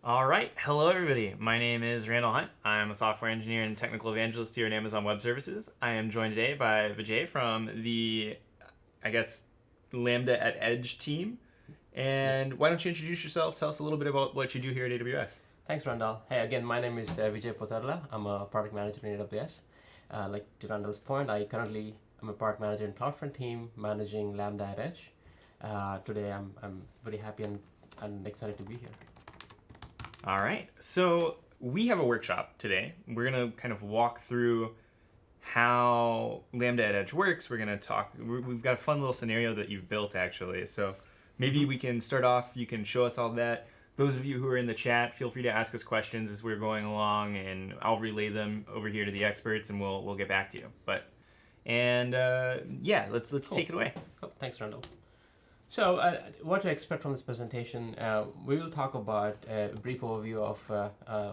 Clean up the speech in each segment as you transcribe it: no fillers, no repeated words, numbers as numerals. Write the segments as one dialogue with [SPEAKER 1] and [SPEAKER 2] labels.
[SPEAKER 1] All right. Hello, everybody. My name is Randall Hunt. I'm a software engineer and technical evangelist here at Amazon Web Services. I am joined today by Vijay from the, Lambda Edge team. And why don't you introduce yourself? Tell us a little bit about what you do here at AWS.
[SPEAKER 2] Thanks, Randall. Hey, again, my name is Vijay Potharla. I'm a product manager in AWS. Like to Randall's point, I currently am a product manager in CloudFront team managing Lambda Edge. Today, I'm very happy and excited to be here.
[SPEAKER 1] All right. So we have a workshop today. We're going to kind of walk through how Lambda Edge works. We're going to talk. We've got a fun little scenario that you've built, actually. So maybe we can start off. You can show us all that. Those of you who are in the chat, feel free to ask us questions as we're going along, and I'll relay them over here to the experts, and we'll get back to you. Let's
[SPEAKER 2] Cool.
[SPEAKER 1] take it away.
[SPEAKER 2] Cool. Thanks, Randall. So what to expect from this presentation, we will talk about a brief overview of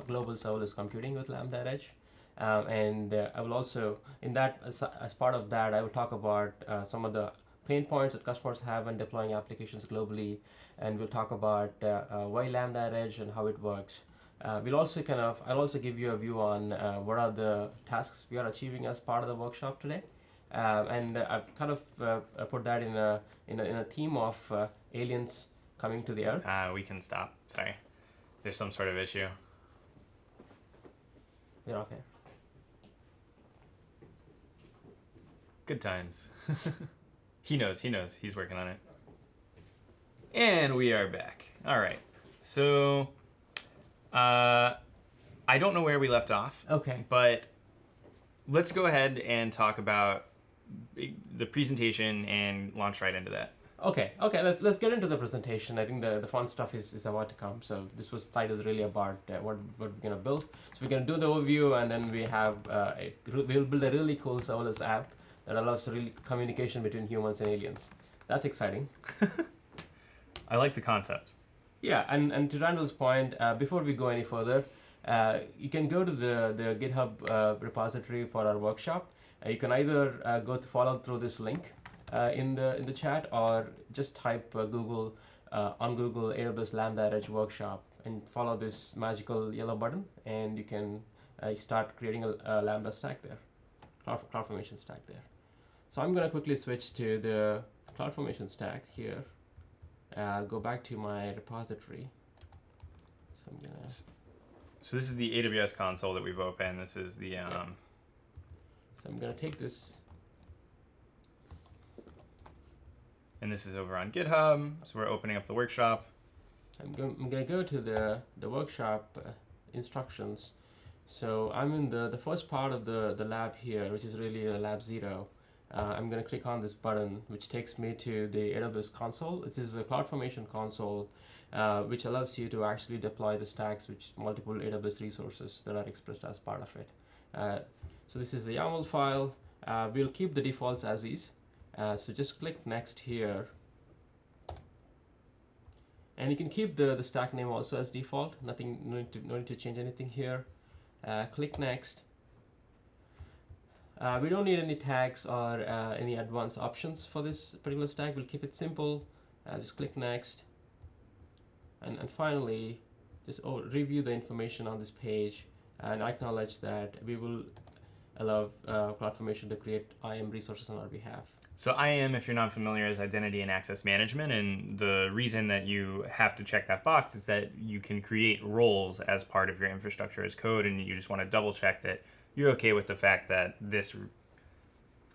[SPEAKER 2] global serverless computing with Lambda Edge. I will also, as part of that, I will talk about some of the pain points that customers have when deploying applications globally, and we'll talk about why Lambda Edge and how it works. I'll also give you a view on what are the tasks we are achieving as part of the workshop today. I've kind of put that in a theme of aliens coming to the Earth.
[SPEAKER 1] We can stop. Sorry. There's some sort of issue.
[SPEAKER 2] You're okay.
[SPEAKER 1] Good times. He knows. He's working on it. And we are back. All right. So, I don't know where we left off.
[SPEAKER 2] Okay.
[SPEAKER 1] But let's go ahead and talk about the presentation and launch right into that.
[SPEAKER 2] Okay. Let's get into the presentation. I think the fun stuff is about to come. So this slide is really about what we're gonna build. So we're gonna do the overview, and then we'll build a really cool serverless app that allows really communication between humans and aliens. That's exciting.
[SPEAKER 1] I like the concept.
[SPEAKER 2] Yeah, and to Randall's point, before we go any further, you can go to the GitHub repository for our workshop. You can either follow through this link in the chat, or just type Google AWS Lambda Edge workshop and follow this magical yellow button, and you can start creating a Lambda stack there, CloudFormation stack there. So I'm going to quickly switch to the CloudFormation stack here. Go back to my repository. So I'm gonna.
[SPEAKER 1] So this is the AWS console that we've opened. This is the.
[SPEAKER 2] So I'm gonna take this.
[SPEAKER 1] And this is over on GitHub. So we're opening up the workshop.
[SPEAKER 2] I'm gonna go to the workshop instructions. So I'm in the first part of the lab here, which is really lab 0. I'm going to click on this button, which takes me to the AWS console. This is a CloudFormation console, which allows you to actually deploy the stacks with multiple AWS resources that are expressed as part of it. So this is the YAML file. We'll keep the defaults as is. So just click next here. And you can keep the stack name also as default. No need to change anything here. Click next. We don't need any tags or any advanced options for this particular stack. We'll keep it simple. Just click next. And finally, just review the information on this page and acknowledge that we will allow CloudFormation to create IAM resources on our behalf.
[SPEAKER 1] So IAM, if you're not familiar, is identity and access management. And the reason that you have to check that box is that you can create roles as part of your infrastructure as code, and you just want to double check that you're okay with the fact that this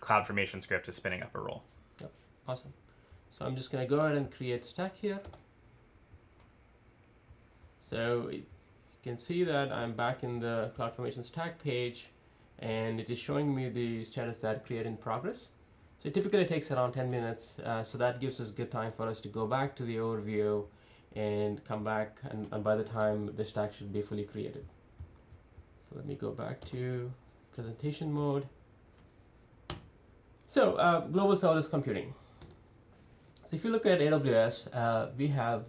[SPEAKER 1] CloudFormation script is spinning up a role.
[SPEAKER 2] Yep, awesome. So I'm just going to go ahead and create stack here. So you can see that I'm back in the CloudFormation stack page, and it is showing me the status that create in progress. So it typically takes around 10 minutes, so that gives us good time for us to go back to the overview and come back, and by the time the stack should be fully created. So let me go back to presentation mode. So global serverless computing. So if you look at AWS, we have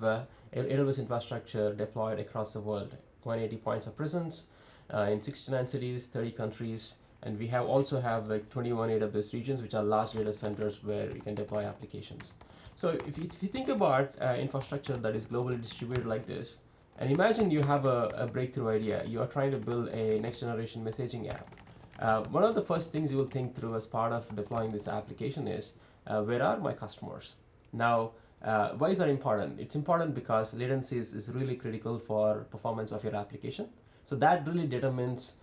[SPEAKER 2] AWS infrastructure deployed across the world, 180 points of presence in 69 cities, 30 countries, and we also have like 21 AWS regions, which are large data centers where we can deploy applications. So if you think about infrastructure that is globally distributed like this, And imagine you have a breakthrough idea. You are trying to build a next generation messaging app. One of the first things you will think through as part of deploying this application is, where are my customers? Now, why is that important? It's important because latency is really critical for performance of your application. So that really determines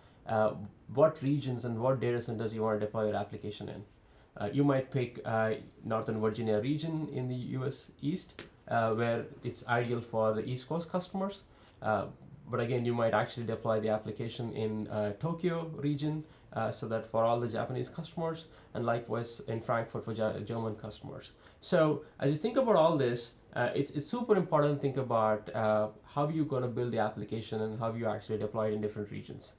[SPEAKER 2] what regions and what data centers you want to deploy your application in. You might pick Northern Virginia region in the US East, where it's ideal for the East Coast customers. But again, you might actually deploy the application in Tokyo region, so that for all the Japanese customers, and likewise in Frankfurt for German customers. So as you think about all this, it's super important to think about how you're going to build the application and how you actually deploy it in different regions.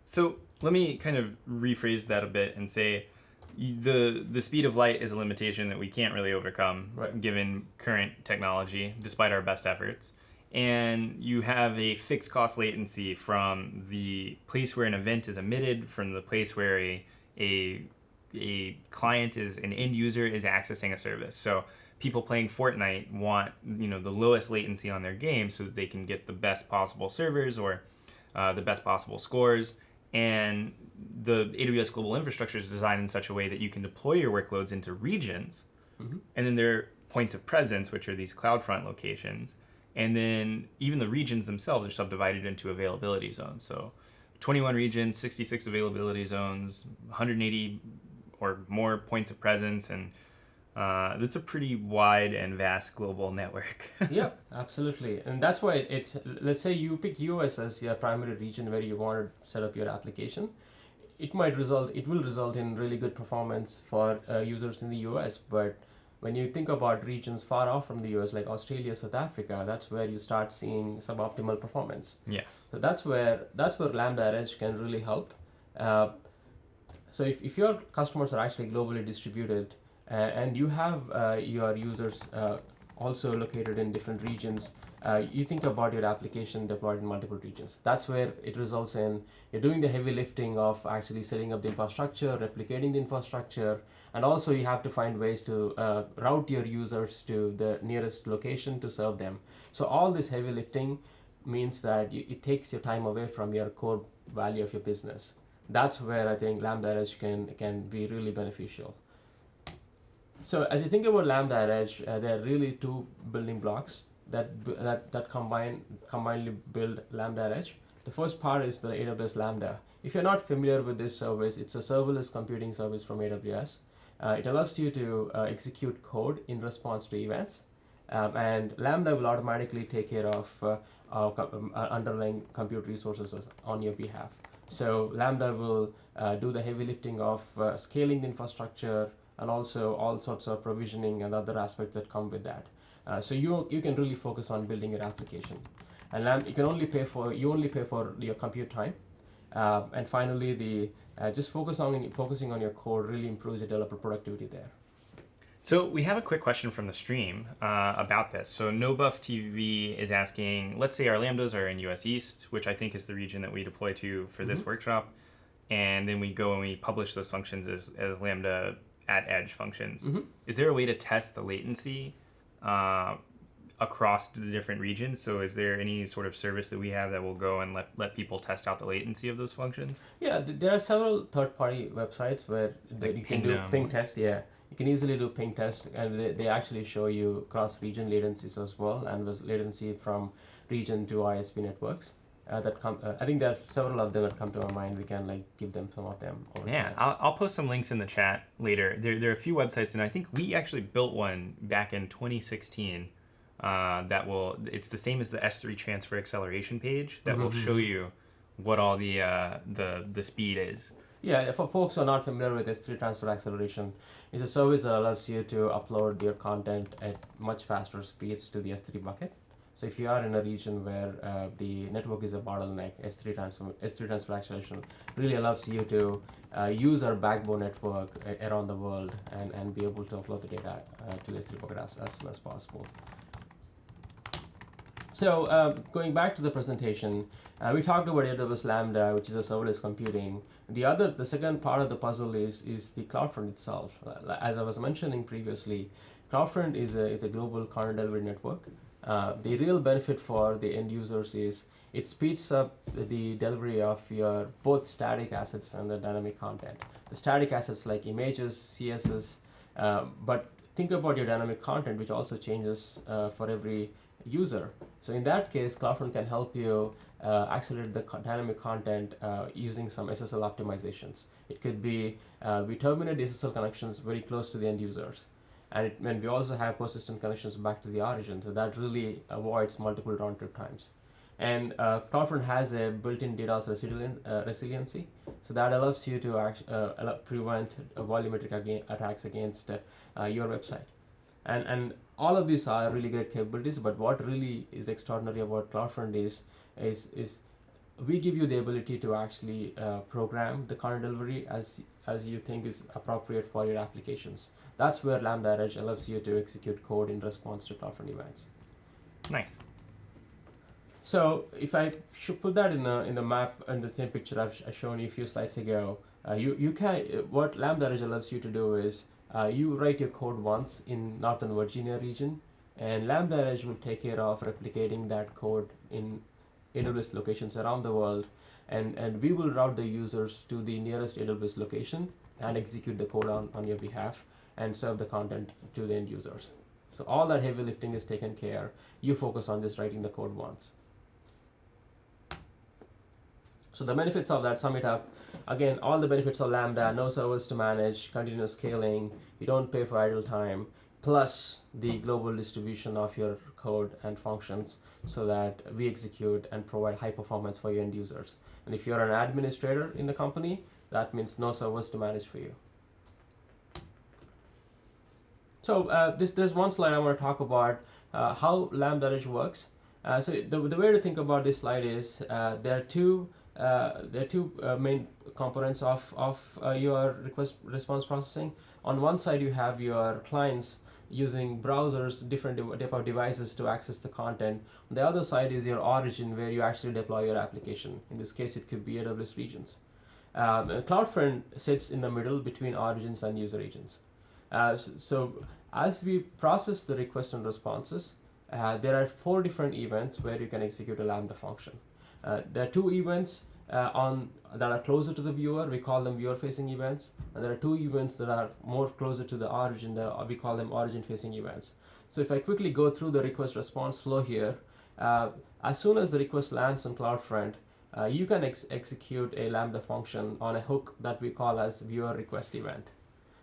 [SPEAKER 1] So let me kind of rephrase that a bit and say the speed of light is a limitation that we can't really overcome,
[SPEAKER 2] right,
[SPEAKER 1] given current technology, despite our best efforts. And you have a fixed cost latency from the place where an event is emitted, from the place where a client is, an end user is accessing a service. So people playing Fortnite want, the lowest latency on their game so that they can get the best possible servers or the best possible scores. And the AWS Global Infrastructure is designed in such a way that you can deploy your workloads into regions, and then there are points of presence, which are these CloudFront locations. And then even the regions themselves are subdivided into availability zones. So 21 regions, 66 availability zones, 180 or more points of presence, and that's a pretty wide and vast global network.
[SPEAKER 2] Yeah, absolutely. And that's why it's, let's say you pick US as your primary region where you want to set up your application. It will result in really good performance for users in the US, but when you think about regions far off from the US, like Australia, South Africa, that's where you start seeing suboptimal performance.
[SPEAKER 1] Yes.
[SPEAKER 2] So that's where Lambda Edge can really help. So if your customers are actually globally distributed and you have your users also located in different regions, you think about your application deployed in multiple regions. That's where it results in you're doing the heavy lifting of actually setting up the infrastructure, replicating the infrastructure, and also you have to find ways to route your users to the nearest location to serve them. So all this heavy lifting means that it takes your time away from your core value of your business. That's where I think Lambda Edge can be really beneficial. So as you think about Lambda Edge, there are really two building blocks that combinedly build Lambda Edge. The first part is the AWS Lambda. If you're not familiar with this service, it's a serverless computing service from AWS. It allows you to execute code in response to events, and Lambda will automatically take care of underlying compute resources on your behalf. So Lambda will do the heavy lifting of scaling the infrastructure and also all sorts of provisioning and other aspects that come with that. So you can really focus on building your application, and you only pay for your compute time. And finally, just focusing on your code really improves your developer productivity there.
[SPEAKER 1] So we have a quick question from the stream about this. So NoBuff TV is asking, let's say our Lambdas are in US East, which I think is the region that we deploy to for this workshop, and then we go and we publish those functions as Lambda at Edge functions. Is there a way to test the latency across the different regions? So is there any sort of service that we have that will go and let people test out the latency of those functions? Yeah,
[SPEAKER 2] there are several third-party websites where you can do ping test. Yeah, you can easily do ping test, and they actually show you cross-region latencies as well, and with latency from region to ISP networks. I think there are several of them that come to our mind. We can give them some of them.
[SPEAKER 1] Yeah, I'll post some links in the chat later. There are a few websites, and I think we actually built one back in 2016. It's the same as the S3 transfer acceleration page that will show you what all the speed is.
[SPEAKER 2] Yeah, for folks who are not familiar with S3 transfer acceleration, it's a service that allows you to upload your content at much faster speeds to the S3 bucket. So if you are in a region where the network is a bottleneck, S3 transfer acceleration really allows you to use our backbone network around the world and be able to upload the data to the S3 bucket as soon as possible. So going back to the presentation, we talked about AWS Lambda, which is a serverless computing. The second part of the puzzle is the CloudFront itself. As I was mentioning previously, CloudFront is a global content delivery network. The real benefit for the end users is it speeds up the delivery of your both static assets and the dynamic content. The static assets like images, CSS, but think about your dynamic content, which also changes for every user. So in that case, CloudFront can help you accelerate the dynamic content using some SSL optimizations. It could be we terminate the SSL connections very close to the end users. And we also have persistent connections back to the origin, so that really avoids multiple round trip times. And CloudFront has a built-in DDoS resiliency, so that allows you to prevent volumetric attacks against your website. And all of these are really great capabilities, but what really is extraordinary about CloudFront is we give you the ability to actually program the content delivery as you think is appropriate for your applications. That's where Lambda Edge allows you to execute code in response to CloudFront events.
[SPEAKER 1] Nice.
[SPEAKER 2] So if I should put that in the map and the same picture I've shown you a few slides ago, you can what Lambda Edge allows you to do is you write your code once in Northern Virginia region, and Lambda Edge will take care of replicating that code in AWS locations around the world, and we will route the users to the nearest AWS location and execute the code on your behalf and serve the content to the end users. So all that heavy lifting is taken care. You focus on just writing the code once. So the benefits of that, sum it up. Again, all the benefits of Lambda: no servers to manage, continuous scaling, you don't pay for idle time, plus the global distribution of your code and functions so that we execute and provide high performance for your end users. And if you're an administrator in the company, that means no servers to manage for you. So there's one slide I want to talk about how Lambda Edge works. So the way to think about this slide is there are two main components of your request response processing. On one side, you have your clients using browsers, different type of devices to access the content. On the other side is your origin, where you actually deploy your application. In this case, it could be AWS regions. CloudFront sits in the middle between origins and user agents. So as we process the request and responses, there are 4 different events where you can execute a Lambda function. There are 2 events that are closer to the viewer. We call them viewer-facing events. And there are 2 events that are more closer to the origin. We call them origin-facing events. So if I quickly go through the request-response flow here, as soon as the request lands on CloudFront, you can execute a Lambda function on a hook that we call as viewer request event.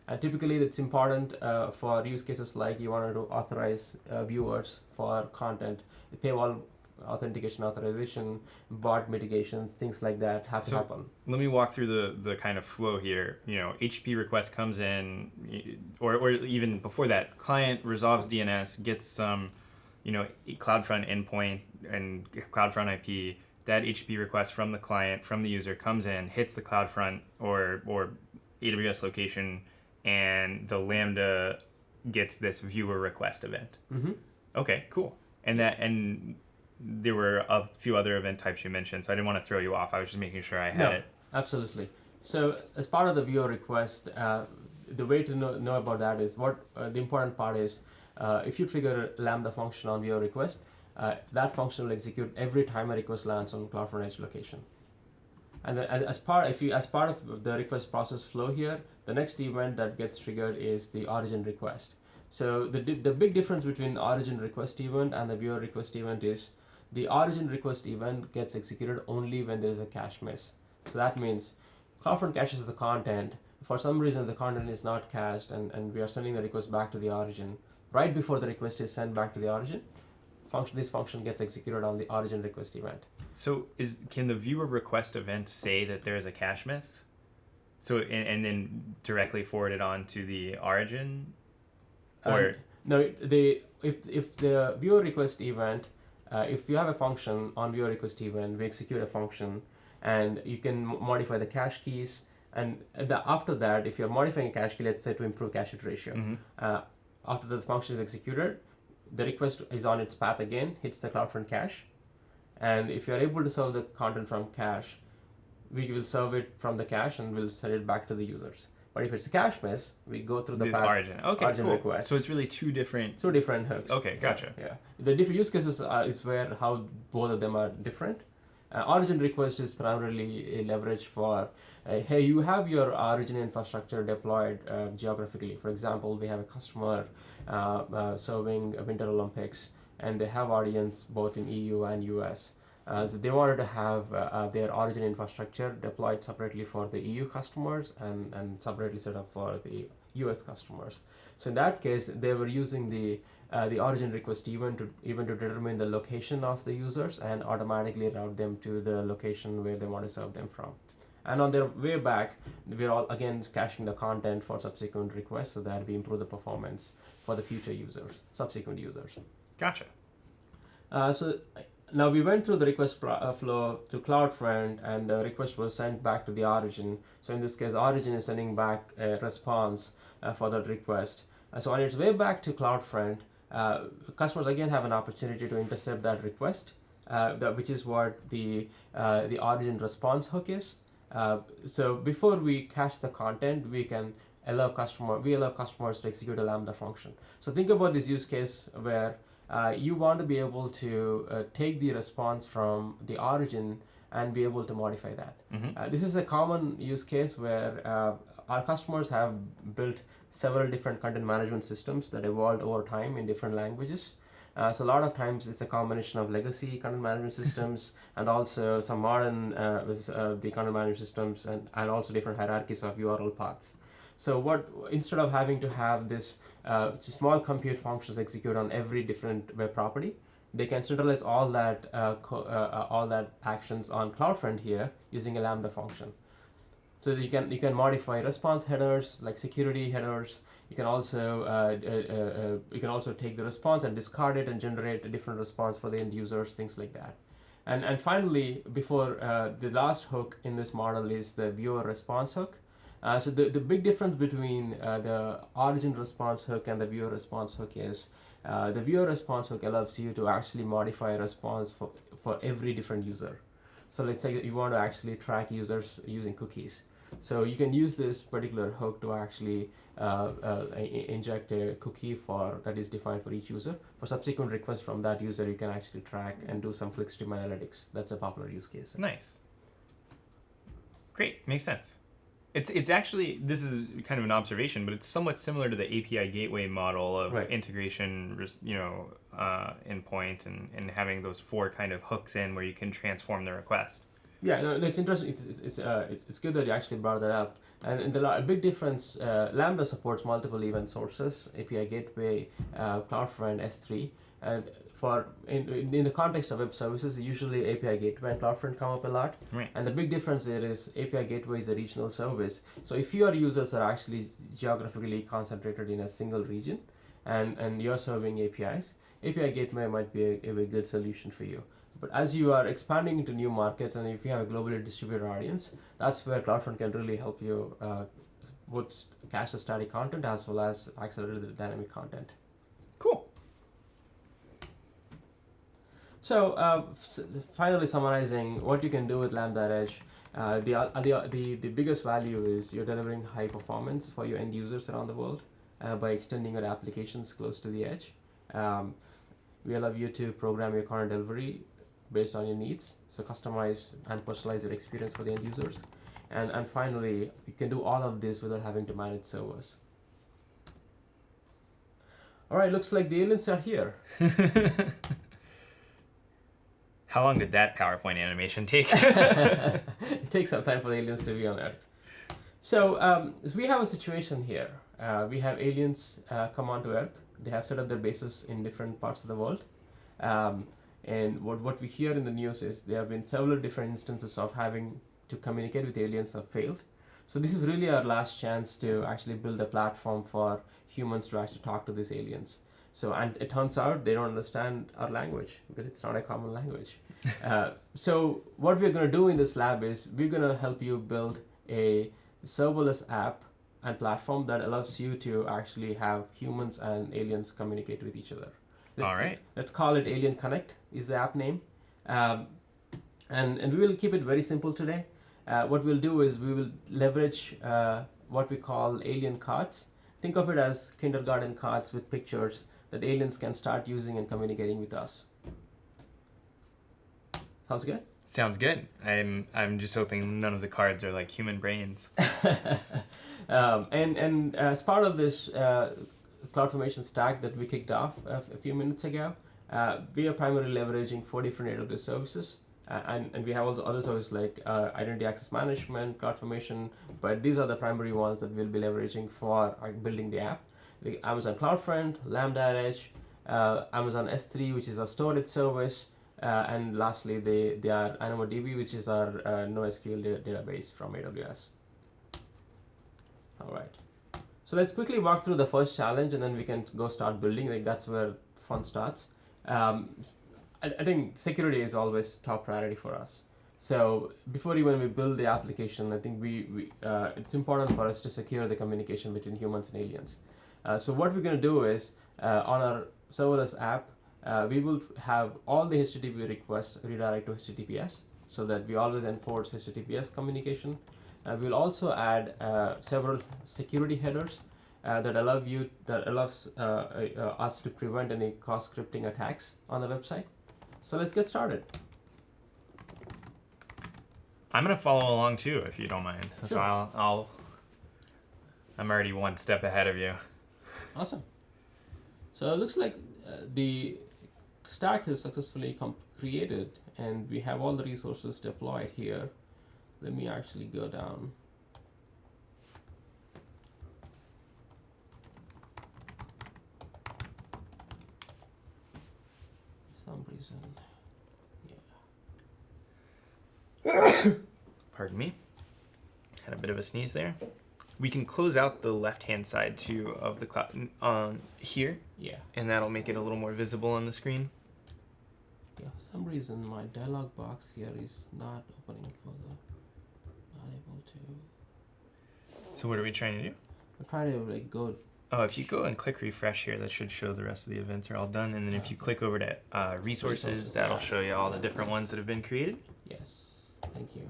[SPEAKER 2] And typically, it's important for use cases like you wanted to authorize viewers for content, paywall authentication, authorization, bot mitigations, things like that have to happen.
[SPEAKER 1] Let me walk through the kind of flow here. HTTP request comes in, or even before that, client resolves DNS, gets some, CloudFront endpoint and CloudFront IP. That HTTP request from the client, from the user, comes in, hits the CloudFront or AWS location, and the Lambda gets this viewer request event.
[SPEAKER 2] Mm-hmm.
[SPEAKER 1] Okay, cool. And there were a few other event types you mentioned, so I didn't want to throw you off. I was just making sure I had it.
[SPEAKER 2] Absolutely. So as part of the viewer request, the way to know about that is the important part is if you trigger a Lambda function on viewer request, that function will execute every time a request lands on CloudFront Edge location. And then as part of the request process flow here, the next event that gets triggered is the origin request. So the big difference between the origin request event and the viewer request event is the origin request event gets executed only when there is a cache miss. So that means CloudFront caches the content. For some reason, the content is not cached, and we are sending the request back to the origin. Right before the request is sent back to the origin, this function gets executed on the origin request event.
[SPEAKER 1] So can the viewer request event say that there is a cache miss? So and then directly forward it on to the origin? Or
[SPEAKER 2] no, if the viewer request event, if you have a function on viewer request event, we execute a function, and you can modify the cache keys. And after that, if you're modifying a cache key, let's say to improve cache hit ratio,
[SPEAKER 1] mm-hmm.
[SPEAKER 2] After the function is executed, the request is on its path again, hits the CloudFront cache, and if you're able to serve the content from cache, we will serve it from the cache and we'll send it back to the users. But if it's a cache miss, we go through the
[SPEAKER 1] origin. Okay,
[SPEAKER 2] origin
[SPEAKER 1] cool.
[SPEAKER 2] request.
[SPEAKER 1] So it's really two different
[SPEAKER 2] hooks.
[SPEAKER 1] Okay, gotcha.
[SPEAKER 2] Yeah. The different use cases is where how both of them are different. Origin request is primarily a leverage for, hey, you have your origin infrastructure deployed geographically. For example, we have a customer serving Winter Olympics, and they have audience both in EU and US. So they wanted to have their origin infrastructure deployed separately for the EU customers and separately set up for the US customers. So in that case, they were using the origin request even to determine the location of the users and automatically route them to the location where they want to serve them from. And on their way back, we're all again caching the content for subsequent requests so that we improve the performance for the future users, subsequent users.
[SPEAKER 1] Gotcha.
[SPEAKER 2] So now we went through the request flow to CloudFront, and the request was sent back to the origin. So in this case, origin is sending back a response for that request. So on its way back to CloudFront, customers again have an opportunity to intercept that request, which is what the origin response hook is. So before we cache the content, we allow customers to execute a Lambda function. So think about this use case where you want to be able to take the response from the origin and be able to modify that.
[SPEAKER 1] Mm-hmm.
[SPEAKER 2] This is a common use case where our customers have built several different content management systems that evolved over time in different languages. So a lot of times it's a combination of legacy content management systems and also some modern the content management systems and also different hierarchies of URL paths. So instead of having to have this small compute functions execute on every different web property, they can centralize all that actions on CloudFront here using a Lambda function. So you can modify response headers like security headers. You can also take the response and discard it and generate a different response for the end users, things like that. And finally, before the last hook in this model is the viewer response hook. So the big difference between the origin response hook and the viewer response hook is the viewer response hook allows you to actually modify a response for every different user. So let's say you want to actually track users using cookies. So you can use this particular hook to actually inject a cookie that is defined for each user. For subsequent requests from that user, you can actually track and do some clickstream analytics. That's a popular use case.
[SPEAKER 1] Nice. Great, makes sense. It's actually, this is kind of an observation, but it's somewhat similar to the API gateway model of integration, endpoint, and having those 4 kind of hooks in where you can transform the request.
[SPEAKER 2] Yeah, no, it's interesting. It's good that you actually brought that up. And a big difference, Lambda supports multiple event sources, API gateway, CloudFront, S3. And in the context of web services, usually API gateway and CloudFront come up a lot.
[SPEAKER 1] Right.
[SPEAKER 2] And the big difference there is API gateway is a regional service. So if your users are actually geographically concentrated in a single region and you're serving APIs, API gateway might be a good solution for you. But as you are expanding into new markets and if you have a globally distributed audience, that's where CloudFront can really help you both cache the static content as well as accelerate the dynamic content.
[SPEAKER 1] Cool.
[SPEAKER 2] So finally summarizing what you can do with Lambda Edge, the biggest value is you're delivering high performance for your end users around the world by extending your applications close to the edge. We allow you to program your current delivery based on your needs, so customize and personalize your experience for the end users. And finally, you can do all of this without having to manage servers. All right, looks like the aliens are here.
[SPEAKER 1] How long did that PowerPoint animation take?
[SPEAKER 2] It takes some time for the aliens to be on Earth. So we have a situation here. We have aliens come onto Earth. They have set up their bases in different parts of the world. And what we hear in the news is there have been several different instances of having to communicate with aliens have failed. So this is really our last chance to actually build a platform for humans to actually talk to these aliens. So, and it turns out they don't understand our language because it's not a common language. So what we're going to do in this lab is we're going to help you build a serverless app and platform that allows you to actually have humans and aliens communicate with each other. Let's call it Alien Connect is the app name. And we will keep it very simple today. What we'll do is we will leverage what we call alien cards. Think of it as kindergarten cards with pictures that aliens can start using and communicating with us. Sounds good?
[SPEAKER 1] Sounds good. I'm just hoping none of the cards are like human brains.
[SPEAKER 2] And as part of this CloudFormation stack that we kicked off a few minutes ago, we are primarily leveraging 4 different AWS services. And we have also other services like identity access management, CloudFormation, but these are the primary ones that we'll be leveraging for building the app. The Amazon CloudFront, Lambda Edge, Amazon S3, which is our storage service, and lastly, they are DynamoDB, which is our NoSQL database from AWS. All right. So let's quickly walk through the first challenge, and then we can go start building. Like that's where fun starts. I think security is always top priority for us. So before even we build the application, I think it's important for us to secure the communication between humans and aliens. So what we're going to do is on our serverless app, we will have all the HTTP requests redirect to HTTPS so that we always enforce HTTPS communication. We'll also add several security headers that allows us to prevent any cross scripting attacks on the website. So let's get started.
[SPEAKER 1] I'm gonna follow along too, if you don't mind.
[SPEAKER 2] Sure.
[SPEAKER 1] So I'm already one step ahead of you.
[SPEAKER 2] Awesome. So it looks like the stack is successfully created, and we have all the resources deployed here. Let me actually go down. For some reason, yeah.
[SPEAKER 1] Pardon me. Had a bit of a sneeze there. We can close out the left-hand side too of the cloud here.
[SPEAKER 2] Yeah.
[SPEAKER 1] And that'll make it a little more visible on the screen.
[SPEAKER 2] Yeah. For some reason, my dialog box here is not opening further. Not able to.
[SPEAKER 1] So what are we trying to do?
[SPEAKER 2] I'm trying to go.
[SPEAKER 1] Oh, if you go and click refresh here, that should show the rest of the events are all done. And then if you click over to resources, that'll show you all the different ones that have been created.
[SPEAKER 2] Yes, thank you.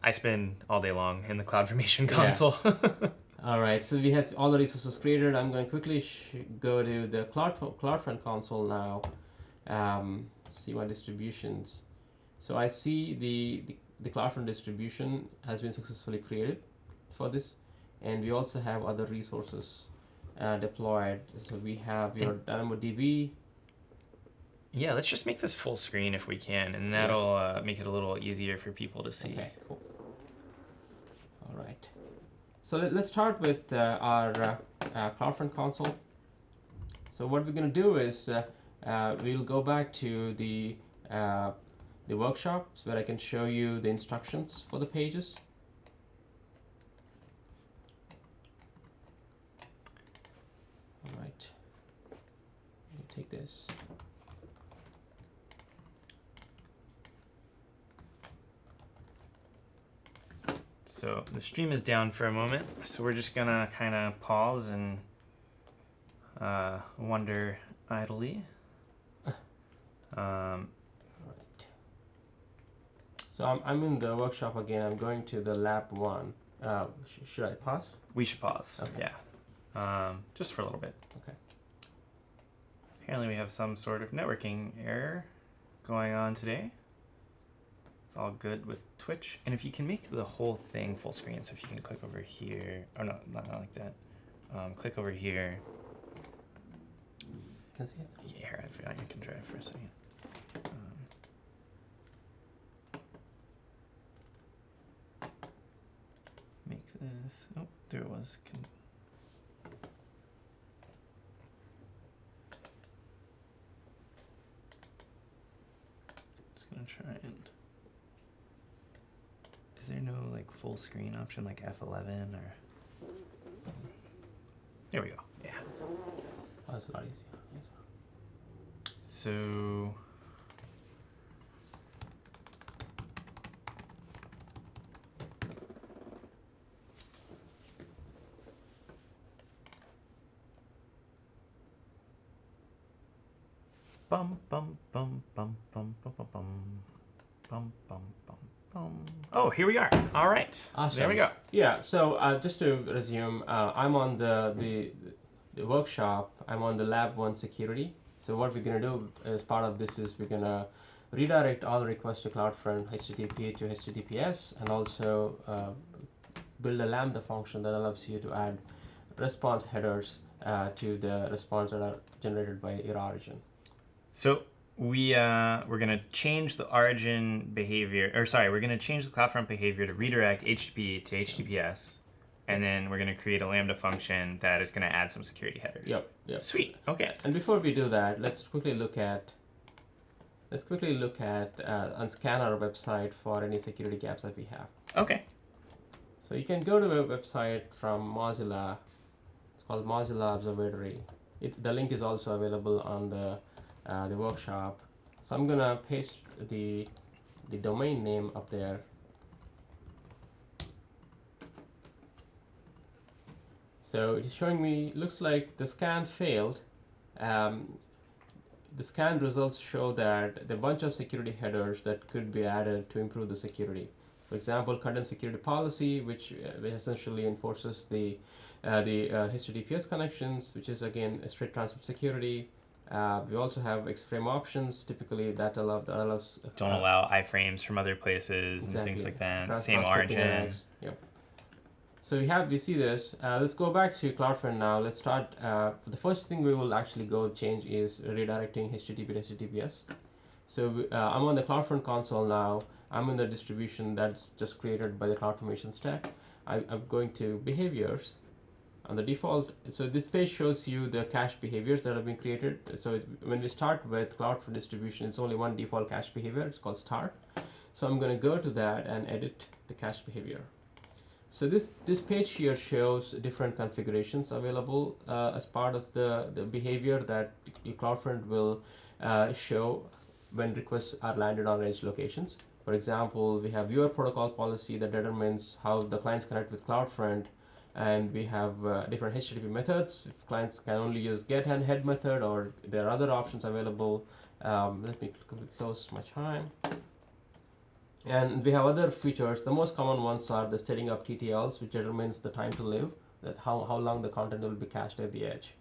[SPEAKER 1] I spend all day long in the CloudFormation console.
[SPEAKER 2] Yeah. All right, so we have all the resources created. I'm going to quickly go to the CloudFront console now, see my distributions. So I see the CloudFront distribution has been successfully created for this. And we also have other resources deployed. So we have your DynamoDB.
[SPEAKER 1] Yeah, let's just make this full screen if we can, and that'll make it a little easier for people to see.
[SPEAKER 2] Okay, cool. All right. So let's start with our CloudFront console. So what we're going to do is we'll go back to the workshops where I can show you the instructions for the pages. All right. Take this.
[SPEAKER 1] So the stream is down for a moment, so we're just gonna kind of pause and wonder idly.
[SPEAKER 2] Right. So I'm in the workshop again. I'm going to the lab 1. Should I pause?
[SPEAKER 1] We should pause.
[SPEAKER 2] Okay.
[SPEAKER 1] Yeah. Just for a little bit.
[SPEAKER 2] Okay.
[SPEAKER 1] Apparently we have some sort of networking error going on today. It's all good with Twitch. And if you can make the whole thing full screen, so if you can click over here, or no, not like that. Click over here.
[SPEAKER 2] Can see it?
[SPEAKER 1] Yeah, here, I can try it for a second. Make this, oh, there it was. Just gonna try and, is there no like full screen option like F11 or, there we go, yeah.
[SPEAKER 2] Oh, that's a lot easier. Yes.
[SPEAKER 1] So, bum bum bum bum bum bum bum bum bum bum bum bum. Oh, Oh, here we are. All right.
[SPEAKER 2] Awesome.
[SPEAKER 1] There we go.
[SPEAKER 2] Yeah. So just to resume, I'm on the workshop. I'm on the Lab 1 security. So what we're gonna do as part of this is we're gonna redirect all requests to CloudFront HTTP to HTTPS, and also build a Lambda function that allows you to add response headers to the response that are generated by your origin.
[SPEAKER 1] So we're gonna change the origin behavior, or sorry, we're gonna change the CloudFront behavior to redirect HTTP to HTTPS, and then we're gonna create a Lambda function that is gonna add some security headers.
[SPEAKER 2] Yep.
[SPEAKER 1] Sweet. Okay.
[SPEAKER 2] And before we do that, let's quickly look at and scan our website for any security gaps that we have.
[SPEAKER 1] Okay.
[SPEAKER 2] So you can go to a website from Mozilla. It's called Mozilla Observatory. The link is also available on the workshop. So I'm gonna paste the domain name up there. So it's showing me, looks like the scan failed. The scan results show that there are a bunch of security headers that could be added to improve the security. For example, content security policy, which essentially enforces the HTTPS connections, which is again a straight transfer security. We also have X-frame options, typically that allows
[SPEAKER 1] Don't allow iframes from other places and things like that. Same origin.
[SPEAKER 2] Yep. So we see this. Let's go back to CloudFront now. Let's start. The first thing we will actually go change is redirecting HTTP to HTTPS. So I'm on the CloudFront console now. I'm in the distribution that's just created by the CloudFormation stack. I'm going to behaviors. On the default, so this page shows you the cache behaviors that have been created. So when we start with CloudFront distribution, it's only one default cache behavior. It's called start. So I'm going to go to that and edit the cache behavior. So this page here shows different configurations available as part of the behavior that your CloudFront will show when requests are landed on edge locations. For example, we have viewer protocol policy that determines how the clients connect with CloudFront, and we have different HTTP methods. If clients can only use get and head method, or there are other options available. Let me close my time. And we have other features. The most common ones are the setting up TTLs, which determines the time to live, that how long the content will be cached at the edge.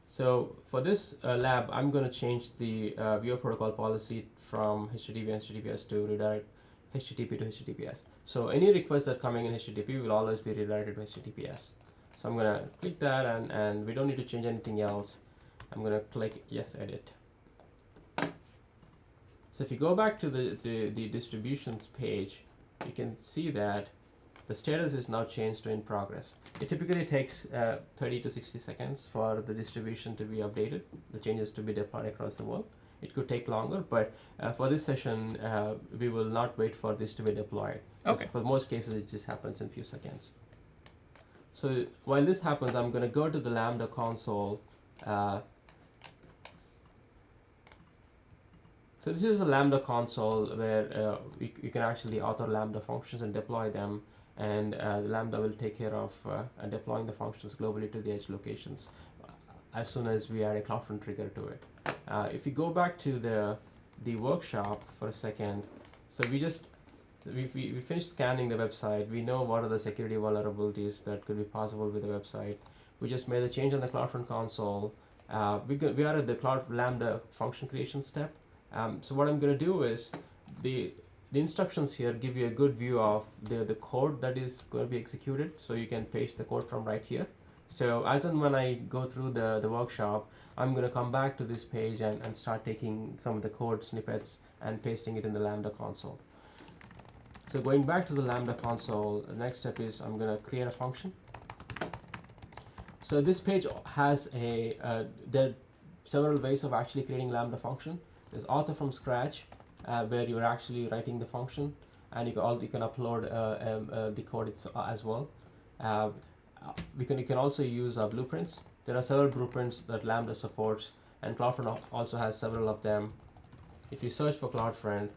[SPEAKER 2] So for this lab, I'm going to change the viewer protocol policy from HTTP and HTTPS to redirect HTTP to HTTPS. So any requests that are coming in HTTP will always be redirected to HTTPS. So I'm going to click that, and we don't need to change anything else. I'm going to click yes, edit. So if you go back to the distributions page, you can see that the status is now changed to in progress. It typically takes 30 to 60 seconds for the distribution to be updated, the changes to be deployed across the world. It could take longer, but for this session, we will not wait for this to be deployed.
[SPEAKER 1] Okay.
[SPEAKER 2] For most cases, it just happens in a few seconds. So while this happens, I'm going to go to the Lambda console. So this is a Lambda console where you can actually author Lambda functions and deploy them, and Lambda will take care of deploying the functions globally to the edge locations as soon as we add a CloudFront trigger to it. If you go back to the workshop for a second, so we finished scanning the website. We know what are the security vulnerabilities that could be possible with the website. We just made a change on the CloudFront console. We are at the Cloud Lambda function creation step. So what I'm going to do is the instructions here give you a good view of the code that is going to be executed. So you can paste the code from right here. So as and when I go through the workshop, I'm going to come back to this page and start taking some of the code snippets and pasting it in the Lambda console. So going back to the Lambda console, the next step is I'm going to create a function. So this page has there are several ways of actually creating Lambda function. There's author from scratch, where you're actually writing the function, and you can upload the code as well. You can also use blueprints. There are several blueprints that Lambda supports, and CloudFront also has several of them. If you search for CloudFront,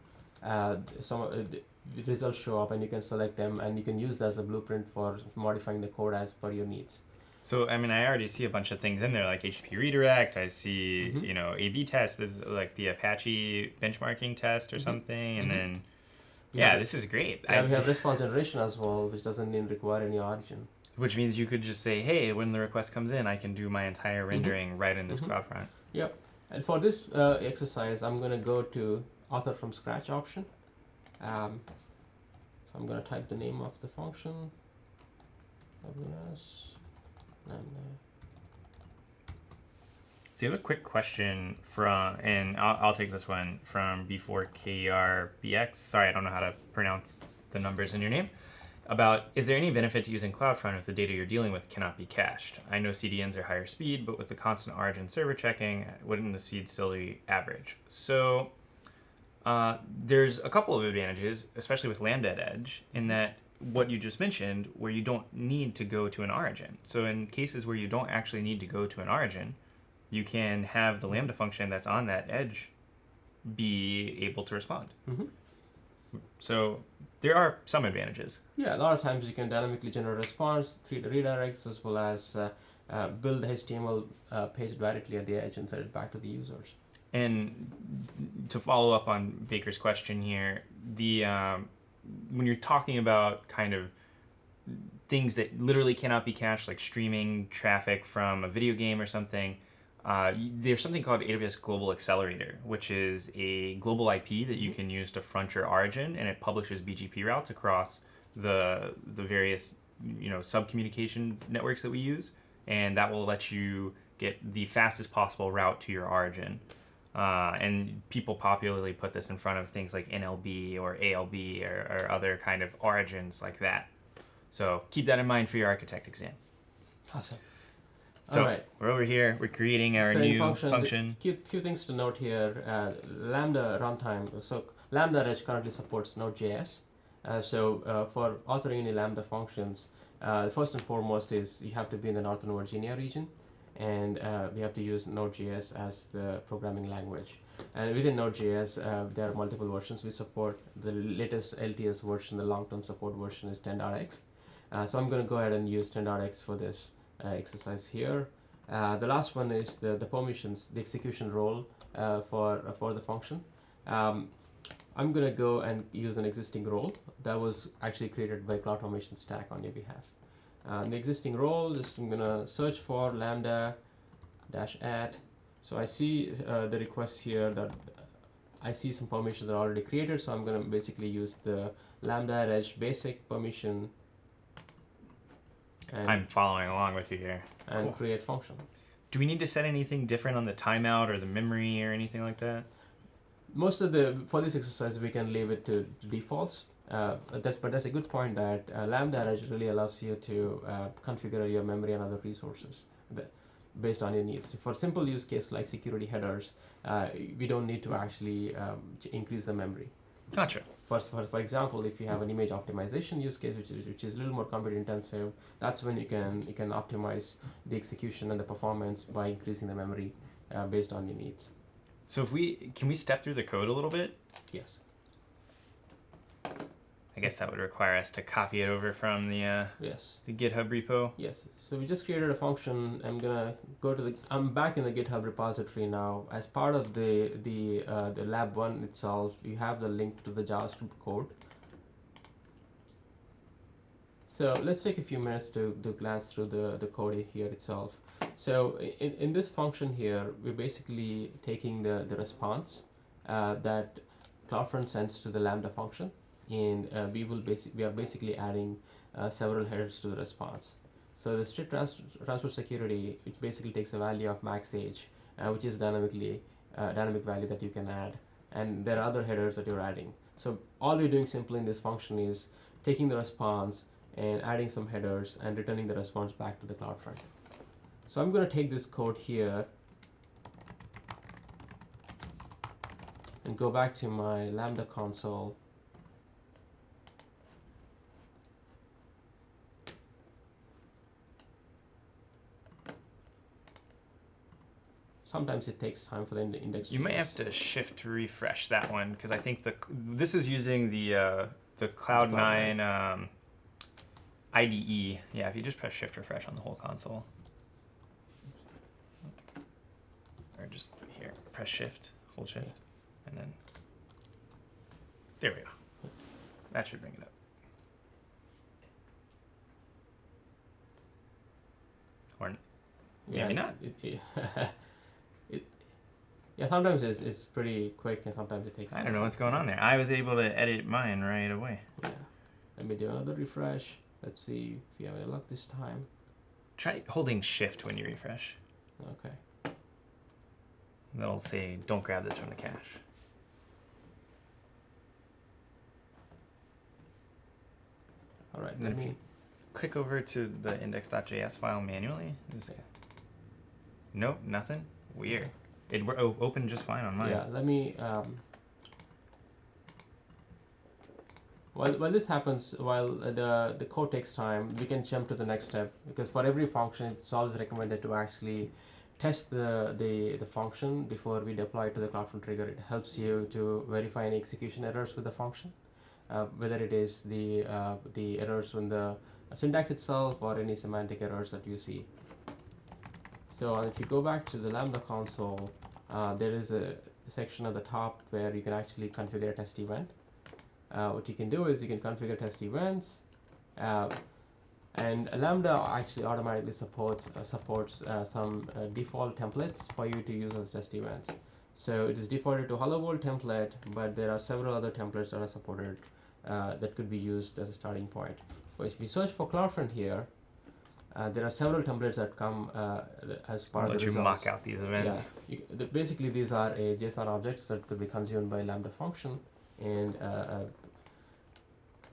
[SPEAKER 2] some of the results show up, and you can select them, and you can use that as a blueprint for modifying the code as per your needs.
[SPEAKER 1] So, I mean, I already see a bunch of things in there, like HTTP redirect. I see,
[SPEAKER 2] Mm-hmm.
[SPEAKER 1] you know, A/B test. This is like the Apache benchmarking test or something, and then
[SPEAKER 2] We
[SPEAKER 1] yeah,
[SPEAKER 2] have,
[SPEAKER 1] this is great.
[SPEAKER 2] yeah, we have response generation as well, which doesn't even require any origin.
[SPEAKER 1] Which means you could just say, hey, when the request comes in, I can do my entire rendering right in this CloudFront.
[SPEAKER 2] Yep. And for this exercise, I'm going to go to author from scratch option. So I'm going to type the name of the function. AWS Lambda.
[SPEAKER 1] So you have a quick question from, and I'll take this one from B4KRBX. Sorry, I don't know how to pronounce the numbers in your name. About, is there any benefit to using CloudFront if the data you're dealing with cannot be cached? I know CDNs are higher speed, but with the constant origin server checking, wouldn't the speed still be average? So there's a couple of advantages, especially with Lambda Edge, in that what you just mentioned, where you don't need to go to an origin. So in cases where you don't actually need to go to an origin, you can have the Lambda function that's on that edge be able to respond. So there are some advantages.
[SPEAKER 2] Yeah, a lot of times you can dynamically generate a response through the redirects, as well as build the HTML page directly at the edge and send it back to the users.
[SPEAKER 1] And to follow up on Baker's question here, the when you're talking about kind of things that literally cannot be cached, like streaming traffic from a video game or something, there's something called AWS Global Accelerator, which is a global IP that you can use to front your origin, and it publishes BGP routes across the various sub-communication networks that we use, and that will let you get the fastest possible route to your origin. And people popularly put this in front of things like NLB or ALB or other kind of origins like that. So keep that in mind for your architect exam.
[SPEAKER 2] Awesome.
[SPEAKER 1] So
[SPEAKER 2] All right.
[SPEAKER 1] we're over here. We're creating our new function.
[SPEAKER 2] Few things to note here. Lambda runtime. So Lambda Reg currently supports Node.js. For authoring any Lambda functions, first and foremost is you have to be in the Northern Virginia region, and we have to use Node.js as the programming language. And within Node.js, there are multiple versions we support. The latest LTS version, the long-term support version, is 10.x. So I'm going to go ahead and use 10.x for this exercise here. The last one is the permissions, the execution role for the function. I'm going to go and use an existing role that was actually created by CloudFormation Stack on your behalf. The existing role is I'm going to search for lambda-add. So I see the request here that I see some permissions that are already created, so I'm going to basically use the Lambda Edge basic permission. And
[SPEAKER 1] I'm following along with you here.
[SPEAKER 2] And
[SPEAKER 1] cool.
[SPEAKER 2] Create function.
[SPEAKER 1] Do we need to set anything different on the timeout or the memory or anything like that?
[SPEAKER 2] For this exercise, we can leave it to defaults. But that's a good point that Lambda Edge really allows you to configure your memory and other resources based on your needs. For simple use case like security headers, we don't need to actually increase the memory.
[SPEAKER 1] Gotcha.
[SPEAKER 2] For example, if you have an image optimization use case, which is a little more compute intensive, that's when you can optimize the execution and the performance by increasing the memory based on your needs.
[SPEAKER 1] So can we step through the code a little bit?
[SPEAKER 2] Yes.
[SPEAKER 1] I guess that would require us to copy it over from the GitHub repo.
[SPEAKER 2] Yes. So we just created a function. I'm back in the GitHub repository now. As part of the lab 1 itself, you have the link to the JavaScript code. So let's take a few minutes to glance through the code here itself. So in this function here, we're basically taking the response that CloudFront sends to the Lambda function, and we are basically adding several headers to the response. So the strict transport security, which basically takes a value of max age, which is dynamic value that you can add, and there are other headers that you're adding. So all we're doing simply in this function is taking the response and adding some headers and returning the response back to the CloudFront. So I'm going to take this code here and go back to my Lambda console. Sometimes it takes time for the index.
[SPEAKER 1] You may have to shift refresh that one, because I think this is using the Cloud9 IDE. Yeah, if you just press Shift refresh on the whole console. Or just here, press Shift, hold Shift, and then there we go. That should bring it up. Or maybe not.
[SPEAKER 2] Yeah, sometimes it's pretty quick and sometimes it takes.
[SPEAKER 1] I don't know what's going on there. I was able to edit mine right away.
[SPEAKER 2] Yeah. Let me do another refresh. Let's see if you have any luck this time.
[SPEAKER 1] Try holding Shift when you refresh.
[SPEAKER 2] Okay.
[SPEAKER 1] That'll say, don't grab this from the cache.
[SPEAKER 2] All right.
[SPEAKER 1] And then if you click over to the index.js file manually, nope, nothing. Weird. It opened just fine on mine.
[SPEAKER 2] Yeah, let me. While this happens, while the code takes time, we can jump to the next step, because for every function, it's always recommended to actually test the function before we deploy it to the CloudFront trigger. It helps you to verify any execution errors with the function, whether it is the errors in the syntax itself or any semantic errors that you see. So if you go back to the Lambda console, there is a section at the top where you can actually configure a test event. What you can do is you can configure test events, and Lambda actually automatically supports some default templates for you to use as test events. So it is defaulted to hello world template, but there are several other templates that are supported that could be used as a starting point. So if we search for CloudFront here, there are several templates that come as part of the results.
[SPEAKER 1] Let you mock out these events.
[SPEAKER 2] Yeah. Basically, these are JSON objects that could be consumed by Lambda Function, and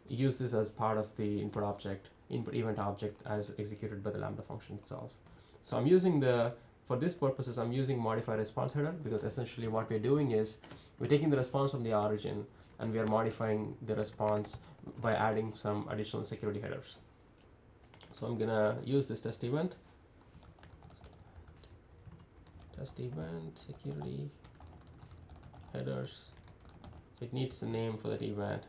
[SPEAKER 2] use this as part of the input event object as executed by the Lambda Function itself. So I'm using for this purposes, I'm using modify response header, because essentially what we're doing is we're taking the response from the origin and we are modifying the response by adding some additional security headers. So I'm gonna use this test event security headers. So it needs a name for that event.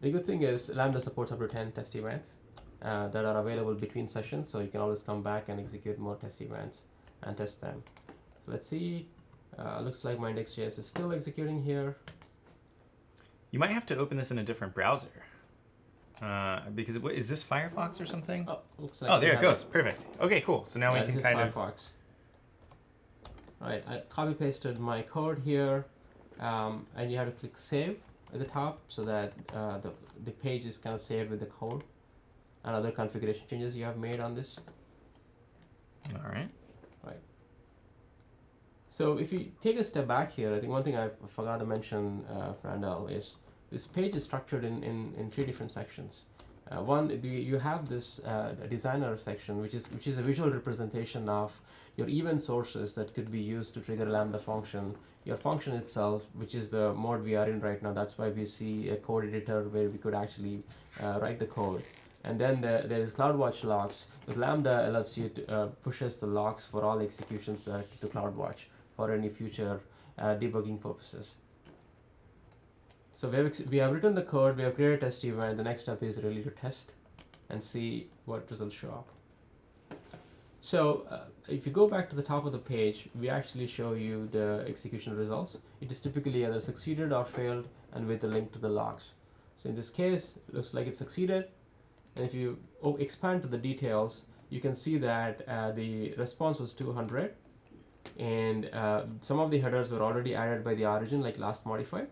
[SPEAKER 2] The good thing is Lambda supports up to 10 test events that are available between sessions, so you can always come back and execute more test events and test them. So let's see. Looks like my index.js is still executing here.
[SPEAKER 1] You might have to open this in a different browser. Because is this Firefox or something?
[SPEAKER 2] Oh, looks like
[SPEAKER 1] there it goes. Perfect. Okay, cool. So now we can kind of.
[SPEAKER 2] Firefox. All right, I copy pasted my code here, and you have to click save at the top so that the page is kind of saved with the code and other configuration changes you have made on this.
[SPEAKER 1] All right.
[SPEAKER 2] Right. So if you take a step back here, I think one thing I forgot to mention, Randall, is this page is structured in three different sections. One, you have this designer section, which is a visual representation of your event sources that could be used to trigger a Lambda function. Your function itself, which is the mode we are in right now. That's why we see a code editor where we could actually write the code. And then there is CloudWatch logs. With Lambda allows you to pushes the logs for all executions to CloudWatch for any future debugging purposes. So we have written the code, we have created a test event. The next step is really to test and see what results show up. So if you go back to the top of the page, we actually show you the execution results. It is typically either succeeded or failed, and with a link to the logs. So in this case, it looks like it succeeded. And if you expand to the details, you can see that the response was 200, and some of the headers were already added by the origin, like last modified.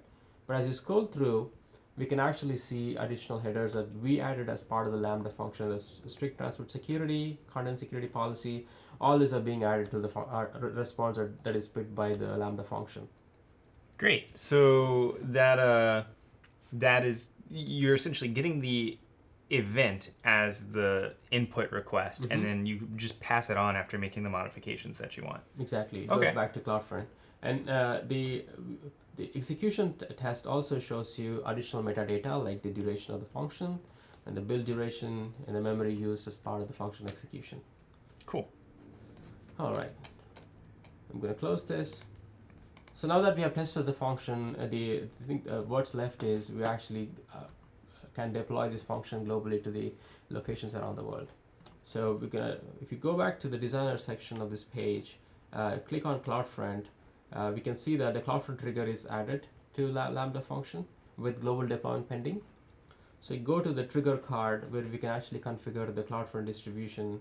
[SPEAKER 2] But as you scroll through, we can actually see additional headers that we added as part of the Lambda function. There's strict transport security, content security policy. All these are being added to the response that is picked by the Lambda function.
[SPEAKER 1] Great. So that is, you're essentially getting the event as the input request, and then you just pass it on after making the modifications that you want.
[SPEAKER 2] Exactly. It goes back to CloudFront. And the execution test also shows you additional metadata, like the duration of the function and the build duration and the memory used as part of the function execution.
[SPEAKER 1] Cool.
[SPEAKER 2] All right. I'm going to close this. So now that we have tested the function, what's left is we actually can deploy this function globally to the locations around the world. So if you go back to the designer section of this page, click on CloudFront, we can see that the CloudFront trigger is added to Lambda function with global deployment pending. So you go to the trigger card where we can actually configure the CloudFront distribution.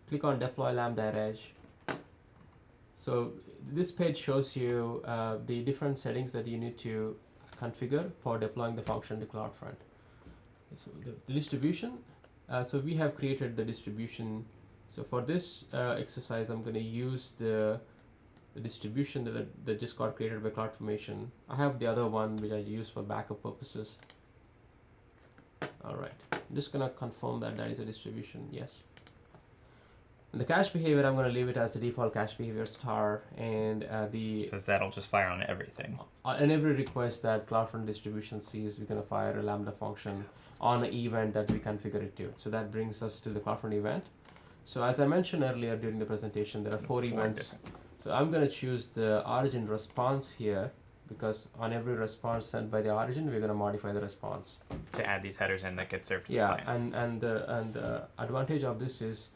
[SPEAKER 2] Click on deploy Lambda Edge. So this page shows you the different settings that you need to configure for deploying the function to CloudFront. So the distribution, so we have created the distribution. So for this exercise, I'm going to use the distribution that just got created by CloudFormation. I have the other one which I use for backup purposes. All right, I'm just going to confirm that is a distribution, yes. And the cache behavior, I'm going to leave it as the default cache behavior star, and
[SPEAKER 1] says that'll just fire on everything.
[SPEAKER 2] On every request that CloudFront distribution sees, we're going to fire a Lambda function on an event that we configure it to. So that brings us to the CloudFront event. So as I mentioned earlier during the presentation, there are four events.
[SPEAKER 1] Different.
[SPEAKER 2] So I'm going to choose the origin response here, because on every response sent by the origin, we're going to modify the response
[SPEAKER 1] to add these headers in that get served to the
[SPEAKER 2] yeah,
[SPEAKER 1] client.
[SPEAKER 2] and the advantage of this is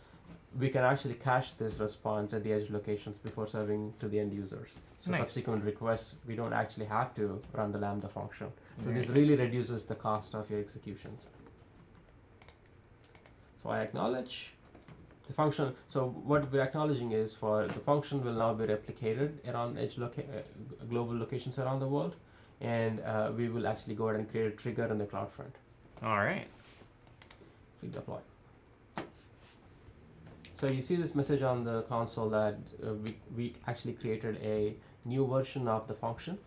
[SPEAKER 2] we can actually cache this response at the edge locations before serving to the end users. So
[SPEAKER 1] nice.
[SPEAKER 2] Subsequent requests, we don't actually have to run the Lambda function. So
[SPEAKER 1] Very
[SPEAKER 2] this really
[SPEAKER 1] nice.
[SPEAKER 2] reduces the cost of your executions. So I acknowledge the function. So what we're acknowledging is for the function will now be replicated around edge global locations around the world, and we will actually go ahead and create a trigger in the CloudFront.
[SPEAKER 1] All right.
[SPEAKER 2] Click deploy. So you see this message on the console that we actually created a new version of the function